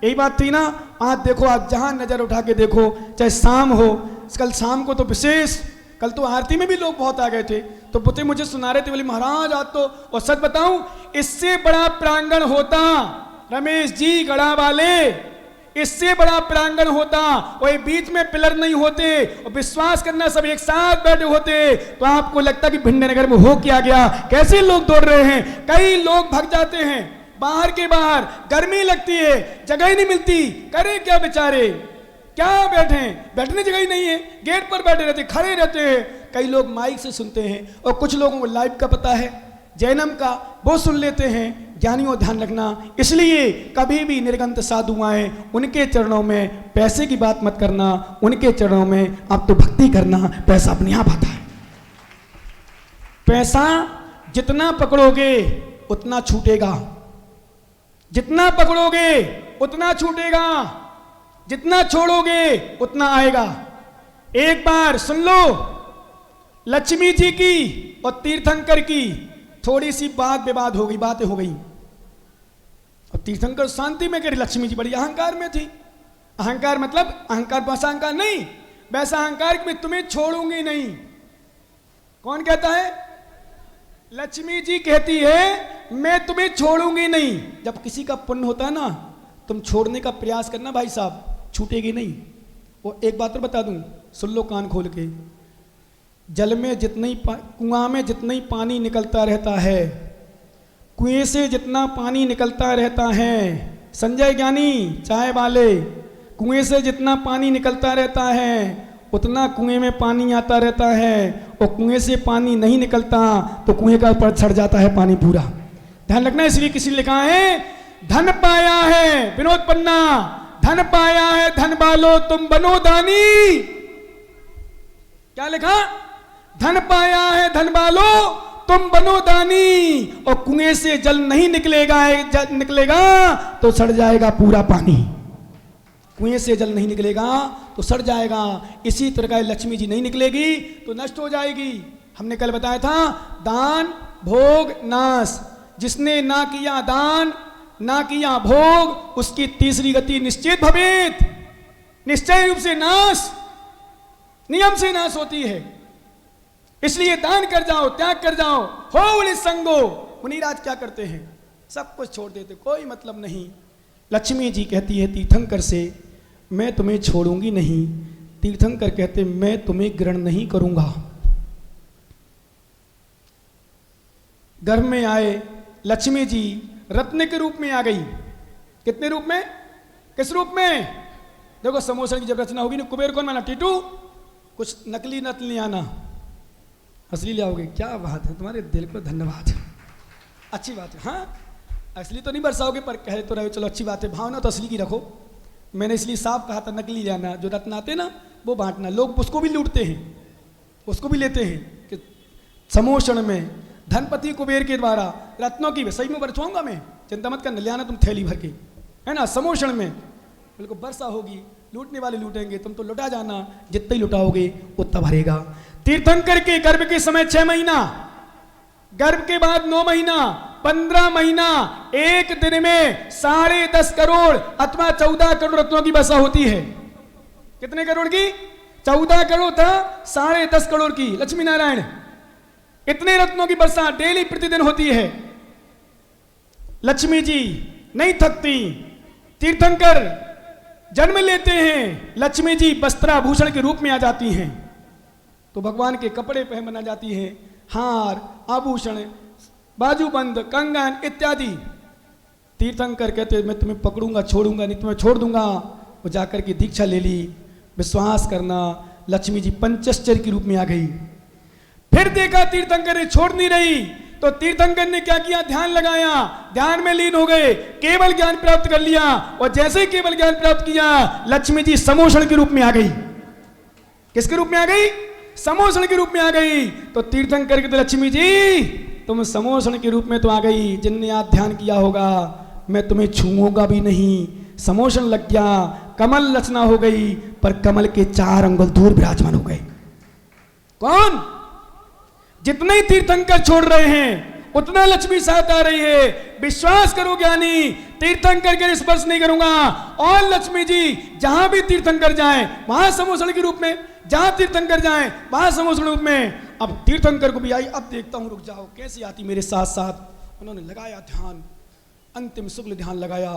यही बात थी ना। आज देखो, आप जहां नजर उठा के देखो, चाहे शाम हो, कल शाम को तो विशेष, कल तो आरती में भी लोग बहुत आ गए थे, तो पुत्र मुझे सुना रहे थे, बोले महाराज आज तो, और सच बताऊं इससे बड़ा प्रांगण होता रमेश जी गढ़ा वाले, इससे बड़ा प्रांगण होता, और बीच में पिलर नहीं होते, और विश्वास करना सब एक साथ बैठे होते, तो आपको लगता कि भिंडनगर में हो क्या गया, कैसे लोग दौड़ रहे हैं। कई लोग भाग जाते हैं बाहर के बाहर, गर्मी लगती है, जगह ही नहीं मिलती, करे क्या बेचारे, क्या बैठे, बैठने जगह ही नहीं है, गेट पर बैठे रहते, खड़े रहते हैं। कई लोग माइक से सुनते हैं, और कुछ लोगों को लाइव का पता है, जैनम का, वो सुन लेते हैं। ज्ञानियों ध्यान रखना, इसलिए कभी भी निर्गंत साधु आए, उनके चरणों में पैसे की बात मत करना, उनके चरणों में आप तो भक्ति करना, पैसा अपने आप आता है। पैसा जितना पकड़ोगे उतना छूटेगा, जितना पकड़ोगे उतना छूटेगा, जितना छोड़ोगे उतना आएगा। एक बार सुन लो, लक्ष्मी जी की और तीर्थंकर की थोड़ी सी बात विवाद हो गई, बातें हो गई, और तीर्थंकर शांति में करी, लक्ष्मी जी बड़ी अहंकार में थी। अहंकार मतलब अहंकार वैसा अहंकार नहीं, वैसा अहंकार कि मैं तुम्हें छोड़ूंगी नहीं। कौन कहता है? लक्ष्मी जी कहती है मैं तुम्हें छोड़ूंगी नहीं। जब किसी का पुण्य होता है ना, तुम छोड़ने का प्रयास करना भाई साहब, छूटेगी नहीं। वो एक बात और बता दूं, सुन लो कान खोल के, जल में जितना ही कुआं में जितना ही पानी निकलता रहता है, कुएं से जितना पानी निकलता रहता है, संजय ज्ञानी चाय वाले, कुएं से जितना पानी निकलता रहता है उतना कुएं में पानी आता रहता है, और कुएं से पानी नहीं निकलता तो कुएं का ऊपर चढ़ जाता है पानी पूरा। ध्यान रखना, इसलिए किसी ने लिखा है धन पाया है, विनोद पन्ना, धन पाया है धन बालो तुम बनो दानी। क्या लिखा? धन पाया है धन बालो तुम बनो दानी, और कुएं से जल नहीं निकलेगा तो सड़ जाएगा पूरा पानी। कुएं से जल नहीं निकलेगा तो सड़ जाएगा। इसी तरह का लक्ष्मी जी नहीं निकलेगी तो नष्ट हो जाएगी। हमने कल बताया था दान भोग नाश, जिसने ना किया दान ना किया भोग उसकी तीसरी गति निश्चित भवेत, निश्चय रूप से नाश, नियम से नाश होती है। इसलिए दान कर जाओ, त्याग कर जाओ, हो निसंगो। मुनिराज क्या करते हैं? सब कुछ छोड़ देते, कोई मतलब नहीं। लक्ष्मी जी कहती है तीर्थंकर से मैं तुम्हें छोड़ूंगी नहीं। तीर्थंकर कहते मैं तुम्हें ग्रहण नहीं करूंगा। गर्भ में आए लक्ष्मी जी रत्न के रूप में आ गई। कितने रूप में? किस रूप में? देखो समोसा की जब रचना होगी ना, कुबेर कौन माना? टीटू। कुछ नकली नहीं आना, असली ले आओगे। क्या बात है, तुम्हारे दिल को धन्यवाद, अच्छी बात है। हाँ असली तो नहीं बरसाओगे पर कह तो रहे हो, चलो अच्छी बात है। भावना तो असली की रखो। मैंने इसलिए साफ कहा था नकली ले आना, जो रत्न आते ना वो बांटना। लोग उसको भी लूटते हैं, उसको भी लेते हैं कि समोषण में धनपति कुबेर के द्वारा रत्नों की सही में बरसवाऊंगा मैं, चिंता मत कर, ले आना तुम थैली भर के, है ना। समोषण में बिल्कुल वर्षा होगी, लूटने वाले लूटेंगे, तुम तो लुटा जाना, जितना ही लुटाओगे उतना भरेगा। तीर्थंकर के गर्भ के समय 6 महीना, गर्भ के बाद 9 महीना, 15 महीना, एक दिन में 10.5 करोड़ अथवा 14 करोड़ रत्नों की वर्षा होती है। कितने करोड़ की? 14 करोड़ था, 10.5 करोड़ की। लक्ष्मी नारायण, इतने रत्नों की वर्षा डेली प्रतिदिन होती है। लक्ष्मी जी नहीं थकती, तीर्थंकर जन्म लेते हैं, लक्ष्मी जी वस्त्राभूषण के रूप में आ जाती हैं, तो भगवान के कपड़े पहना जाती हैं, हार, आभूषण, बाजूबंद, कंगन इत्यादि। तीर्थंकर कहते मैं तुम्हें पकड़ूंगा, छोड़ूंगा नहीं, तुम्हें छोड़ दूंगा। वो जाकर के दीक्षा ले ली, विश्वास करना, लक्ष्मी जी पंचश्चर्य के रूप में आ गई। फिर देखा तीर्थंकर ने छोड़ नहीं रही, तो तीर्थंकर ने क्या किया? ध्यान लगाया, ध्यान में लीन हो गए, केवल ज्ञान प्राप्त कर लिया। और जैसे ही केवल ज्ञान प्राप्त किया, लक्ष्मी जी समोषण के रूप में आ गई। किसके रूप में आ गई? समोषण के रूप में आ गई। तो तीर्थंकर के तो लक्ष्मी जी तुम समोषण के रूप में तो आ गई, जिनने आज ध्यान किया होगा मैं तुम्हें छूऊंगा भी नहीं। समोषण लग गया, कमल रचना हो गई, पर कमल के 4 अंगुल दूर विराजमान हो गए। कौन? जितने ही तीर्थंकर छोड़ रहे हैं उतना लक्ष्मी साथ आ रही है। विश्वास करो ज्ञानी, तीर्थंकर के स्पर्श नहीं करूंगा, और लक्ष्मी जी जहां भी तीर्थंकर जाएं वहां समोषण के रूप में, जहां तीर्थंकर जाएं वहां समोषण रूप में। अब तीर्थंकर को भी आई, अब देखता हूं, रुक जाओ, कैसी आती मेरे साथ साथ। उन्होंने लगाया ध्यान, अंतिम शुक्ल ध्यान लगाया,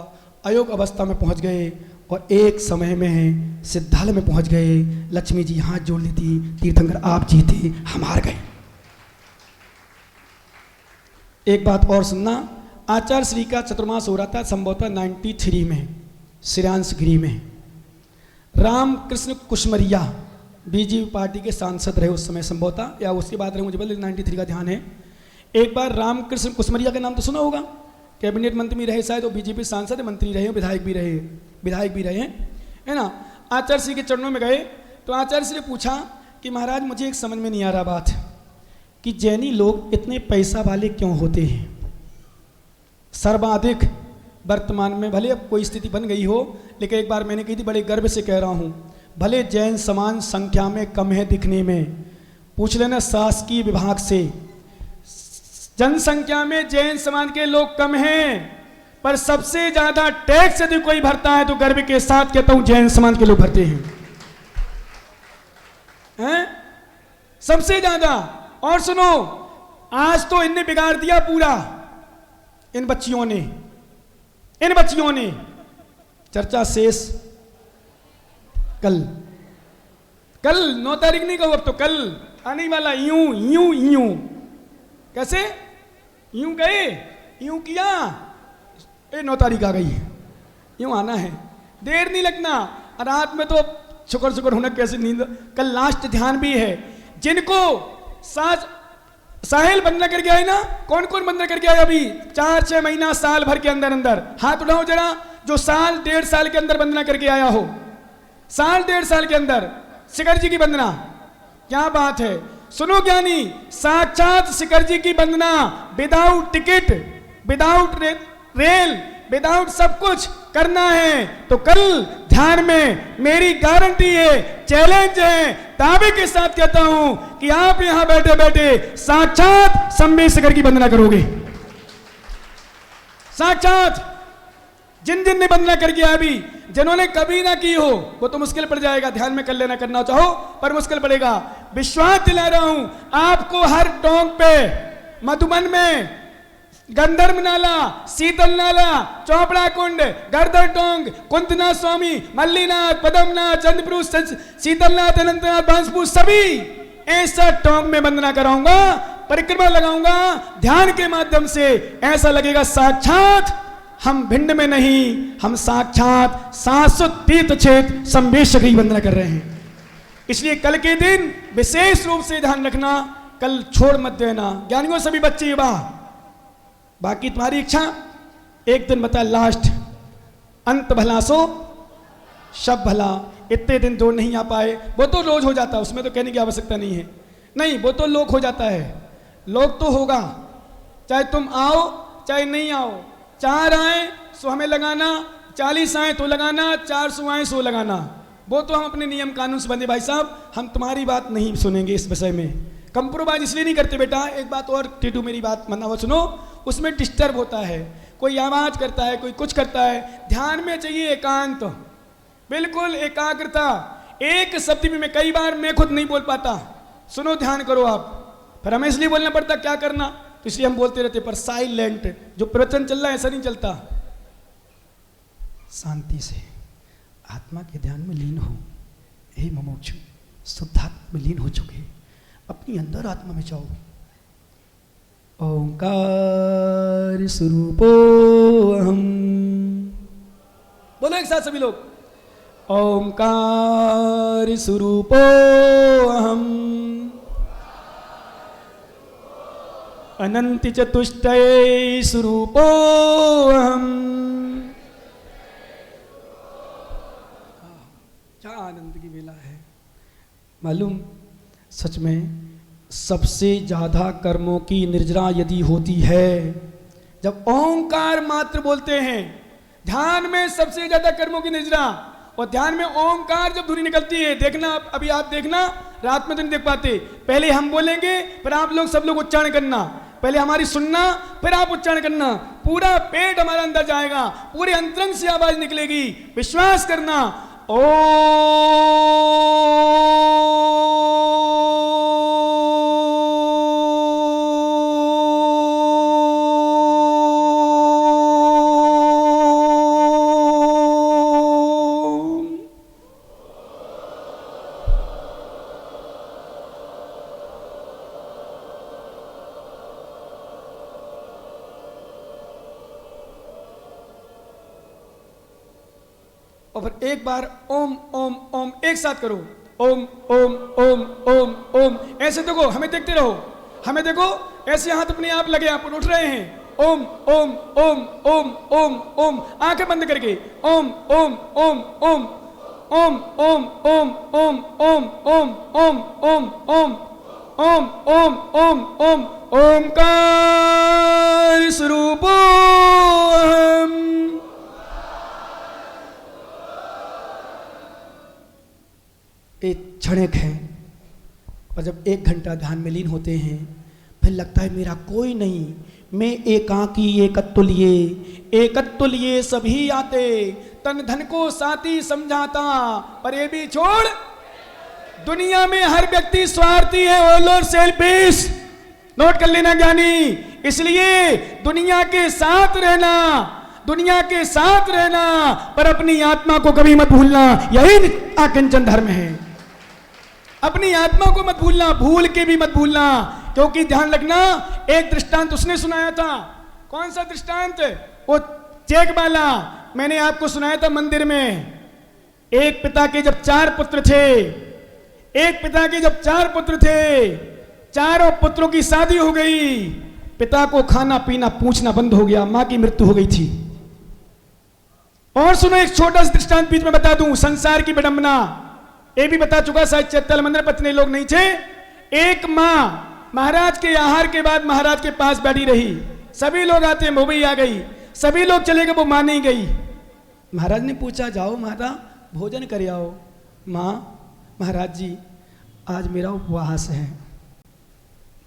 अयोग अवस्था में पहुंच गए, और एक समय में सिद्धालय में पहुंच गए। लक्ष्मी जी हाथ जोड़ ली थी, तीर्थंकर आप जीते, हम हार गए। एक बात और सुनना, आचार्य श्री का चतुर्मास हो रहा था संभवतः 93 में, श्रेयांश गिरी में। रामकृष्ण कुशमरिया बीजेपी पार्टी के सांसद रहे उस समय संभवतः, या उसके बाद रहे, मुझे बल्कि 93 का ध्यान है। एक बार रामकृष्ण कुशमरिया का नाम तो सुना होगा, कैबिनेट मंत्री रहे शायद, वो बीजेपी सांसद, मंत्री रहे, विधायक भी रहे, है ना। आचार्य श्री के चरणों में गए तो आचार्य श्री ने पूछा कि महाराज मुझे एक समझ में नहीं आ रहा बात, कि जैनी लोग इतने पैसा वाले क्यों होते हैं? सर्वाधिक वर्तमान में, भले अब कोई स्थिति बन गई हो, लेकिन एक बार मैंने कही थी, बड़े गर्व से कह रहा हूं, भले जैन समान संख्या में कम है दिखने में, पूछ लेना शासकीय विभाग से, जनसंख्या में जैन समान के लोग कम हैं, पर सबसे ज्यादा टैक्स यदि कोई भरता है तो गर्व के साथ कहता हूं जैन समान के लोग भरते हैं, सबसे ज्यादा। और सुनो, आज तो इनने बिगाड़ दिया पूरा, इन बच्चियों ने। चर्चा शेष कल 9 तारीख नहीं कहूं, अब तो कल आने वाला। यूं कैसे? यूं गए, यूं किया, 9 तारीख आ गई, यूं आना है, देर नहीं लगना। रात में तो शुक्र होना, कैसे नींद। कल लास्ट ध्यान भी है। जिनको साहिल बंदना करके आए ना, कौन कौन बंदना करके आए अभी 4-6 महीना, साल भर के अंदर? हाथ उठाओ जरा, जो 1.5 साल के अंदर बंदना करके आया हो, 1.5 साल के अंदर शिखर जी की वंदना। क्या बात है, सुनो ज्ञानी, साक्षात शिखर जी की वंदना, without ticket, without rail, without सब कुछ करना है। तो कल ध्यान में मेरी गारंटी है, चैलेंज है, दावे के साथ कहता हूं कि आप यहां बैठे बैठे साक्षात संबेश शिखर की वंदना करोगे। साक्षात जिन ने वंदना करके अभी, जिन्होंने कभी ना की हो, वो तो मुश्किल पड़ जाएगा, ध्यान में कर लेना, करना चाहो पर मुश्किल पड़ेगा। विश्वास दिला रहा हूं आपको, हर टोंक पे, मधुबन में गंधर्व नाला, शीतल नाला, चौपड़ा कुंड, गर्दर टोंग, कुंतनाथ स्वामी, मल्लीनाथ, पदमनाथ, चंद्रपुर, शीतलनाथ, अनंतनाथ, बांसपुर, सभी ऐसा टोंग में वंदना कराऊंगा, परिक्रमा लगाऊंगा ध्यान के माध्यम से। ऐसा लगेगा साक्षात हम भिंड में नहीं, हम साक्षात शाश्वत तीर्थ क्षेत्र संबेश की वंदना कर रहे हैं। इसलिए कल के दिन विशेष रूप से ध्यान रखना, कल छोड़ मत देना। ज्ञानियों सभी बच्चे वाह, बाकी तुम्हारी इच्छा। एक दिन बता, लास्ट, अंत भला सो सब भला, इतने दिन जोड़ नहीं आ पाए, वो तो रोज हो जाता है, उसमें तो कहने की आवश्यकता नहीं है। नहीं, वो तो लोक हो जाता है, लोक तो होगा, चाहे तुम आओ चाहे नहीं आओ। 4 आए सो हमें लगाना, 40 आए तो लगाना, 400 आए सो लगाना। वो तो हम अपने नियम कानून से बंधे भाई साहब, हम तुम्हारी बात नहीं सुनेंगे इस विषय में। कंप्रोमाइज इसलिए नहीं करते बेटा। एक बात और टीटू, मेरी बात मानना सुनो, उसमें डिस्टर्ब होता है, कोई आवाज करता है, कोई कुछ करता है। ध्यान में चाहिए एकांत, बिल्कुल एकाग्रता। एक शब्द भी मैं कई बार मैं खुद नहीं बोल पाता, सुनो ध्यान करो आप। फिर हमें इसलिए बोलना पड़ता, क्या करना, तो इसलिए हम बोलते रहते, पर साइलेंट। जो प्रवचन चल रहा है ऐसा नहीं चलता, शांति से आत्मा के ध्यान में लीन हो। हे मुमुक्षु, शुद्धात्मा में लीन हो चुके, अपनी अंदर आत्मा में जाओ। ओंकार स्वरूपो अहम, बोलो एक साथ सभी लोग, ओंकार स्वरूपो अहम अनंत चतुष्टय स्वरूपो अहम। क्या आनंद की बेला है मालूम। सच में सबसे ज्यादा कर्मों की निर्जरा यदि होती है जब ओंकार मात्र बोलते हैं। ध्यान में सबसे ज्यादा कर्मों की निर्जरा, और ध्यान में ओंकार जब धुनी निकलती है, देखना अभी आप देखना, रात में तो नहीं देख पाते, पहले हम बोलेंगे फिर आप लोग सब लोग उच्चारण करना, पहले हमारी सुनना फिर आप उच्चारण करना, पूरा पेट हमारा अंदर जाएगा, पूरे अंतरंग से आवाज निकलेगी, विश्वास करना। ओ और फिर एक बार ओम ओम ओम एक साथ करो, ओम ओम ओम ओम ओम। ऐसे देखो, हमें देखते रहो, हमें देखो, ऐसे हाथ अपने आप लगे, आप उठ रहे हैं। ओम ओम ओम ओम ओम ओम, आंखें बंद करके ओम ओम ओम ओम ओम ओम ओम ओम ओम ओम ओम ओम ओम ओम ओम ओम ओम। ओंकार स्वरूपो अहम्। एक क्षणिक है, और जब 1 घंटा ध्यान में लीन होते हैं फिर लगता है मेरा कोई नहीं, मैं एकाकी एकत्व लिए सभी आते, तन धन को साथी समझाता, पर ये भी छोड़। दुनिया में हर व्यक्ति स्वार्थी है, ऑल और सेल्फिश, नोट कर लेना ज्ञानी। इसलिए दुनिया के साथ रहना, दुनिया के साथ रहना, पर अपनी आत्मा को कभी मत भूलना, यही आकिंचन धर्म है। अपनी आत्मा को मत भूलना, भूल के भी मत भूलना, क्योंकि ध्यान रखना, एक दृष्टांत उसने सुनाया था। कौन सा दृष्टांत? वो चेक वाला मैंने आपको सुनाया था मंदिर में। एक पिता के जब 4 पुत्र थे, एक पिता के जब 4 पुत्र थे, चारों पुत्रों की शादी हो गई, पिता को खाना पीना पूछना बंद हो गया, मां की मृत्यु हो गई थी। और सुनो, एक छोटा सा दृष्टांत बीच में बता दूं, संसार की विडंबना ये भी बता चुका, शायद चैतन्य मंदिर पत्नी लोग नहीं थे। एक मां महाराज के आहार के बाद महाराज के पास बैठी रही, सभी लोग आते, वो भी आ गई, सभी लोग चले गए, वो मां नहीं गई। महाराज ने पूछा, जाओ माता भोजन कर आओ। मां, महाराज जी आज मेरा उपवास है।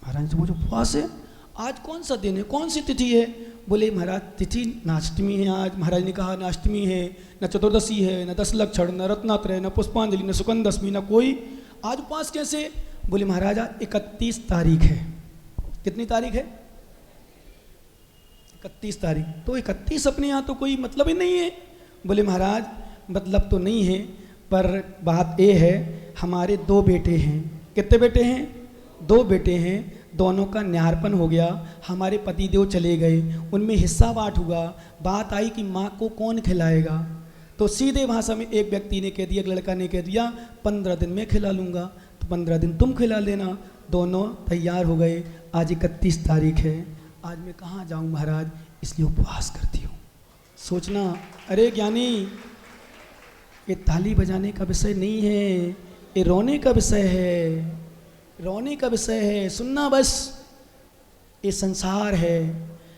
महाराज जी बोले, उपवास है? आज कौन सा दिन है, कौन सी तिथि है? बोले महाराज तिथि नाष्टमी है आज। महाराज ने कहा नाष्टमी है, न चतुर्दशी है, न 10 लक्षण, न रत्नात्रय, न पुष्पांजलि, न सुकन दशमी, न कोई, आज उपवास कैसे? बोले महाराज आज 31 तारीख है। कितनी तारीख है? 31 तारीख। तो 31 अपने यहाँ तो कोई मतलब ही नहीं है। बोले महाराज मतलब तो नहीं है, पर बात ये है, हमारे 2 बेटे हैं। कितने बेटे हैं? 2 बेटे हैं, दोनों का न्यारपन हो गया, हमारे पतिदेव चले गए, उनमें हिस्सा बांट हुआ। बात आई कि माँ को कौन खिलाएगा? तो सीधे भाषा में एक व्यक्ति ने कह दिया, एक लड़का ने कह दिया 15 दिन में खिला लूँगा, तो 15 दिन तुम खिला लेना। दोनों तैयार हो गए। आज 31 तारीख है, आज मैं कहाँ जाऊँ महाराज, इसलिए उपवास करती हूँ। सोचना, अरे ज्ञानी ये ताली बजाने का विषय नहीं है, ये रोने का विषय है, रोने का विषय है। सुनना बस, ये संसार है,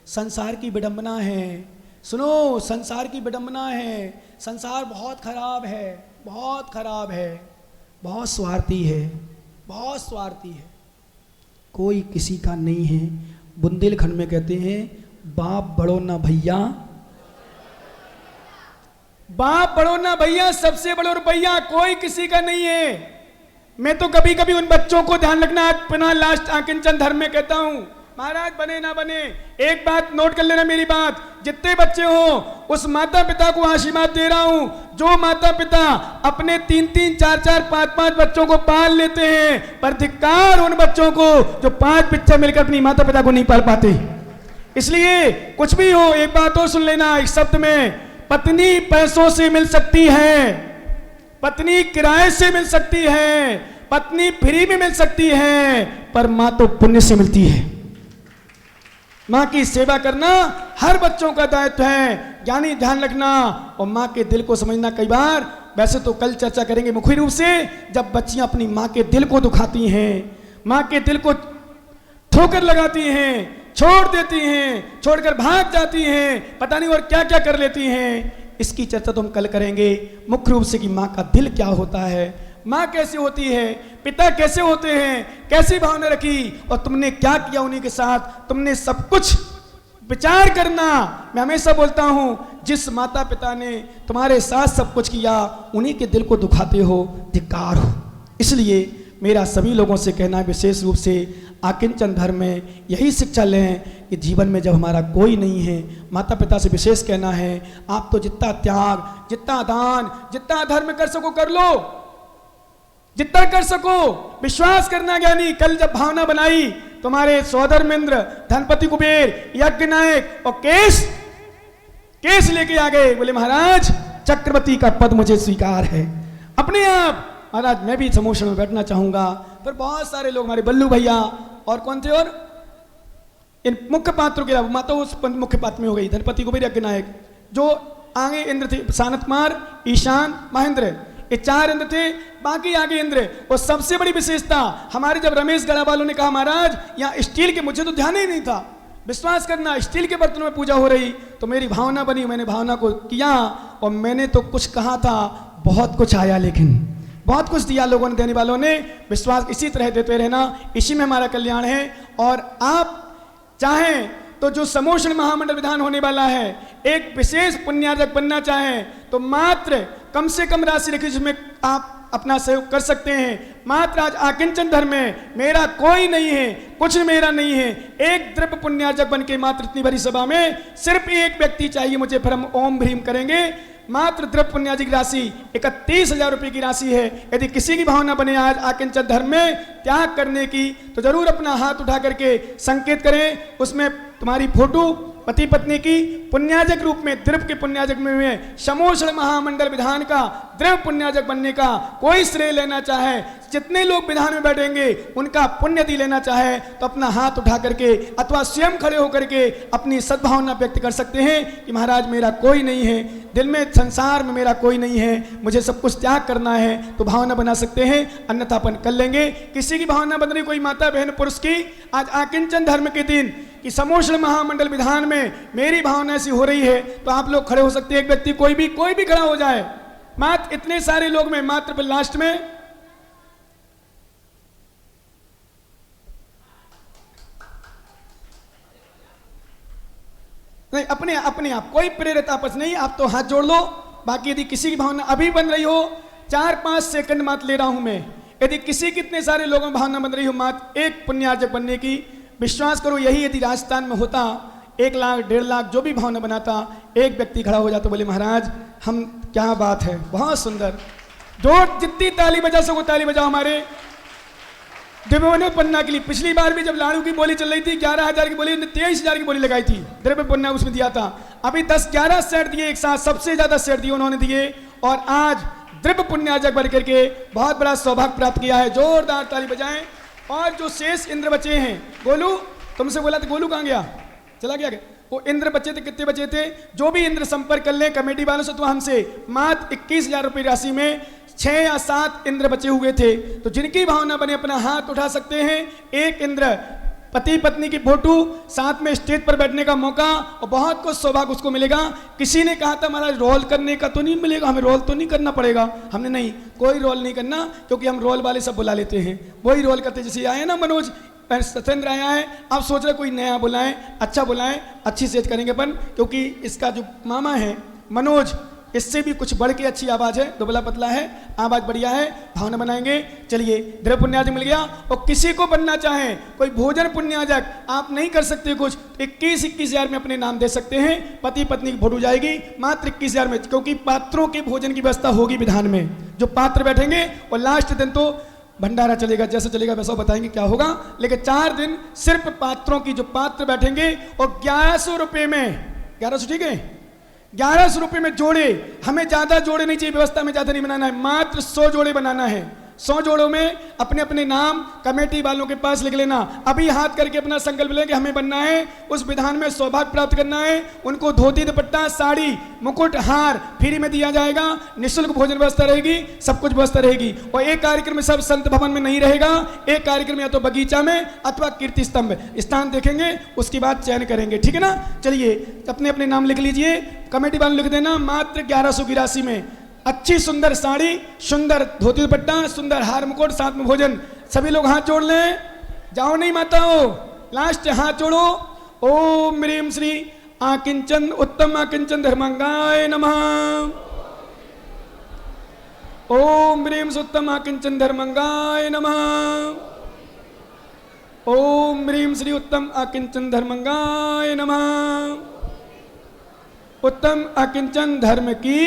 संसार की विडंबना है। सुनो, संसार की विडंबना है। संसार बहुत खराब है, बहुत खराब है, बहुत स्वार्थी है, बहुत स्वार्थी है, कोई किसी का नहीं है। बुंदेलखंड में कहते हैं बाप बड़ो ना भैया, बाप बड़ो ना भैया, सबसे बड़ो रुपैया, कोई किसी का नहीं है। मैं तो कभी कभी उन बच्चों को ध्यान रखना, अपना लास्ट आकिंचन धर्म में कहता हूं, महाराज बने ना बने, एक बात नोट कर लेना मेरी बात, जितने बच्चे हो उस माता पिता को आशीर्वाद दे रहा हूं, जो माता पिता अपने 3-3, 4-4, 5-5 बच्चों को पाल लेते हैं, पर धिक्कार उन बच्चों को जो 5 पिक्चर मिलकर अपनी माता पिता को नहीं पाल पाते। इसलिए कुछ भी हो, एक बात और सुन लेना, एक शब्द में, पत्नी पैसों से मिल सकती है, पत्नी किराए से मिल सकती है, पत्नी फ्री में मिल सकती है, पर मां तो पुण्य से मिलती है। मां की सेवा करना हर बच्चों का दायित्व है, यानी ध्यान रखना और मां के दिल को समझना। कई बार, वैसे तो कल चर्चा करेंगे मुख्य रूप से, जब बच्चियां अपनी मां के दिल को दुखाती हैं, मां के दिल को ठोकर लगाती हैं, छोड़ देती हैं, छोड़कर भाग जाती हैं, पता नहीं और क्या क्या कर लेती हैं, इसकी चर्चा तो हम कल करेंगे मुख्य रूप से कि मां का दिल क्या होता है, मां कैसी होती है, पिता कैसे होते हैं, कैसी भावना रखी और तुमने क्या किया उन्हीं के साथ, तुमने सब कुछ विचार करना। मैं हमेशा बोलता हूं, जिस माता पिता ने तुम्हारे साथ सब कुछ किया उन्हीं के दिल को दुखाते हो, धिक्कार हो। इसलिए मेरा सभी लोगों से कहना है, विशेष रूप से आकिंचन धर्म में यही शिक्षा लें कि जीवन में जब हमारा कोई नहीं है, माता पिता से विशेष कहना है, आप तो जितना त्याग, जितना दान, जितना धर्म कर सको कर लो, जितना कर सको। विश्वास करना ज्ञानी, कल जब भावना बनाई तुम्हारे सौधर्मेंद्र, धनपति कुबेर, यज्ञ नायक और केस लेके आ गए, बोले महाराज चक्रवर्ती का पद मुझे स्वीकार है। अपने आप महाराज मैं भी समोशन में बैठना चाहूंगा, पर बहुत सारे लोग, हमारे बल्लू भैया और कौन थे, और इन मुख्य पात्रों के अलावा माता उस मुख्य पात्र में हो गई, धनपति कुबेर, यज्ञ नायक, जो आगे इंद्र थे, सानत कुमार, ईशान, महेंद्र, ये 4 इंद्र थे, बाकी आगे इंद्र। और सबसे बड़ी विशेषता हमारे, जब रमेश गढ़ा वालों ने कहा महाराज यहाँ स्टील के, मुझे तो ध्यान ही नहीं था, विश्वास करना, स्टील के बर्तनों में पूजा हो रही, तो मेरी भावना बनी, मैंने भावना को किया और मैंने तो कुछ कहा था, बहुत कुछ आया, लेकिन बहुत कुछ दिया लोगों ने, देने वालों ने। विश्वास इसी तरह देते रहना, इसी में हमारा कल्याण है। और आप चाहें तो जो समोषण महामंडल विधान होने वाला है, एक विशेष पुण्यार्जक बनना चाहें तो मात्र कम से कम राशि रखिए जिसमें आप अपना सहयोग कर सकते हैं। मात्र आज आकिंचन धर्म में मेरा कोई नहीं है, कुछ मेरा नहीं है, एक द्रव्य पुण्यार्जक बन के मात्र इतनी बड़ी सभा में सिर्फ एक व्यक्ति चाहिए मुझे, फिर हम ओम भ्रीम करेंगे। मात्र द्रव्य पुण्यार्जक राशि 31,000 रुपये की राशि है। यदि किसी की भावना बने आज आकिंचन धर्म में त्याग करने की, तो जरूर अपना हाथ उठा करके संकेत करें, उसमें तुम्हारी फोटो, पति पत्नी की पुण्यार्जक रूप में, द्रव्य के पुण्यार्जक में समोषण महामंडल विधान का द्रव्य पुण्यार्जक बनने का कोई श्रेय लेना चाहे, जितने लोग विधान में बैठेंगे उनका पुण्य यदि लेना चाहे तो अपना हाथ उठा करके अथवा स्वयं खड़े होकर के अपनी सद्भावना व्यक्त कर सकते हैं कि महाराज मेरा कोई नहीं है, दिल में संसार में मेरा कोई नहीं है, मुझे सब कुछ त्याग करना है, तो भावना बना सकते हैं, अन्यथा अपन कर लेंगे। किसी की भावना बन रही, कोई माता बहन पुरुष की, आज आकिंचन धर्म के दिन कि समोषण महामंडल विधान में मेरी भावना ऐसी हो रही है, तो आप लोग खड़े हो सकते हैं, एक व्यक्ति कोई भी खड़ा हो जाए, मात्र इतने सारे लोग में, मात्र लास्ट में नहीं, अपने आप कोई प्रेरित आपस नहीं, आप तो हाथ जोड़ लो। बाकी यदि किसी की भावना अभी बन रही हो, 4-5 सेकंड मात्र ले रहा हूं मैं, यदि किसी कितने सारे लोगों में भावना बन रही हो मात्र एक पुण्यार्जक बनने की, विश्वास करो यही यदि राजस्थान में होता, 1 लाख 1.5 लाख जो भी भावना बनाता, एक व्यक्ति खड़ा हो जाता, बोले महाराज हम, क्या बात है, बहुत सुंदर, जो जितनी ताली बजा सको ताली बजाओ हमारे द्रव्य पन्ना के लिए। पिछली बार भी जब लाड़ू की बोली चल रही थी, 11,000 की बोली, 23,000 की बोली लगाई थी, द्रव्य पन्ना उसमें दिया था। अभी 10-11 सेट दिए एक साथ, सबसे ज्यादा सेट दिए उन्होंने दिए, और आज द्रव्य पुण्यार्जक बन करके बहुत बड़ा सौभाग्य प्राप्त किया है। जोरदार ताली बजाएं। और जो शेष इंद्र बचे हैं, गोलू तुमसे बोला था, गोलू कहाँ गया, चला गया, वो इंद्र बचे थे, कितने बचे थे? जो भी इंद्र संपर्क कर ले कमेटी वालों से तो हमसे मात्र 21,000 रुपये राशि में 6 या 7 इंद्र बचे हुए थे। तो जिनकी भावना बने अपना हाथ उठा सकते हैं। एक इंद्र पति पत्नी की फोटो, साथ में स्टेज पर बैठने का मौका और बहुत कुछ सौभाग्य उसको मिलेगा। किसी ने कहा था महाराज रोल करने का तो नहीं मिलेगा, हमें रोल तो नहीं करना पड़ेगा। हमने नहीं, कोई रोल नहीं करना, क्योंकि हम रोल वाले सब बुला लेते हैं, वही रोल करते। जैसे आए ना मनोज सत्येंद्र आया है, आप सोच रहे कोई नया बुलाएं, अच्छा बुलाएं, अच्छी सेज करेंगे अपन, क्योंकि इसका जो मामा है मनोज, इससे भी कुछ बढ़ के अच्छी आवाज है, दुबला पतला है, आवाज बढ़िया है, भावना बनाएंगे। चलिए द्रव्य पुण्याजक मिल गया। और किसी को बनना चाहे कोई भोजन पुण्याजक, आप नहीं कर सकते कुछ, 21,000 में अपने नाम दे सकते हैं। पति पत्नी की फोटो जाएगी मात्र 21,000 में, क्योंकि पात्रों के भोजन की व्यवस्था होगी विधान में। जो पात्र बैठेंगे और लास्ट दिन तो भंडारा चलेगा, जैसा चलेगा वैसा बताएंगे क्या होगा। लेकिन 4 दिन सिर्फ पात्रों की, जो पात्र बैठेंगे, और 1100 रुपये में, 1100 ठीक है, 1100 रुपये में जोड़े। हमें ज्यादा जोड़े नहीं चाहिए, व्यवस्था में ज्यादा नहीं बनाना है, मात्र 100 जोड़े बनाना है। 100 जोड़ों में अपने अपने नाम कमेटी वालों के पास लिख लेना। अभी हाथ करके अपना संकल्प लें कि हमें बनना है, उस विधान में सौभाग्य प्राप्त करना है। उनको धोती दुपट्टा साड़ी मुकुट हार फ्री में दिया जाएगा, निःशुल्क भोजन व्यवस्था रहेगी, सब कुछ व्यवस्था रहेगी। और एक कार्यक्रम में सब संत भवन में नहीं रहेगा, एक कार्यक्रम या तो बगीचा में अथवा कीर्ति स्तंभ स्थान देखेंगे, उसके बाद चयन करेंगे, ठीक है ना। चलिए अपने अपने नाम लिख लीजिए, कमेटी वालों लिख देना। मात्र 1100 की राशि में अच्छी सुंदर साड़ी, सुंदर धोती दुपट्टा, सुंदर हार मुकुट, साथ में भोजन। सभी लोग हाथ जोड़ लें, जाओ नहीं माताओ, लास्ट हाथ जोड़ो। ओम ह्रीम श्री आकिंचन उत्तम आकिंचन धर्मांगाय नमः। ओम ह्रीम उत्तम आकिंचन धर्मांगाय नमः। ओम ह्रीम श्री उत्तम आकिंचन धर्मांगाय नमः। उत्तम आकिंचन धर्म की।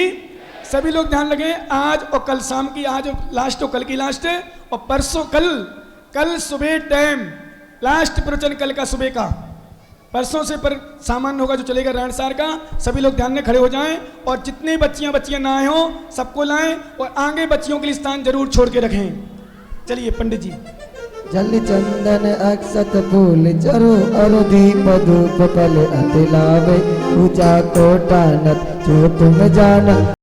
सभी लोग ध्यान रखें, आज और कल शाम की, आज लास्ट और कल की लास्ट, और परसों कल सुबह टाइम लास्ट प्रवचन, कल का सुबह का। परसों से पर सामान होगा जो चलेगा रणसार का। सभी लोग ध्यान में खड़े हो जाएं, और जितने बच्चियां ना आए हो सबको लाएं, और आगे बच्चियों के लिए स्थान जरूर छोड़ के रखें। चलिए पंडित जी। जल चंदन अक्षत फूल चरु अरु दीप धूप फल अतिलावे, पूजा को टानत जो तुम जान।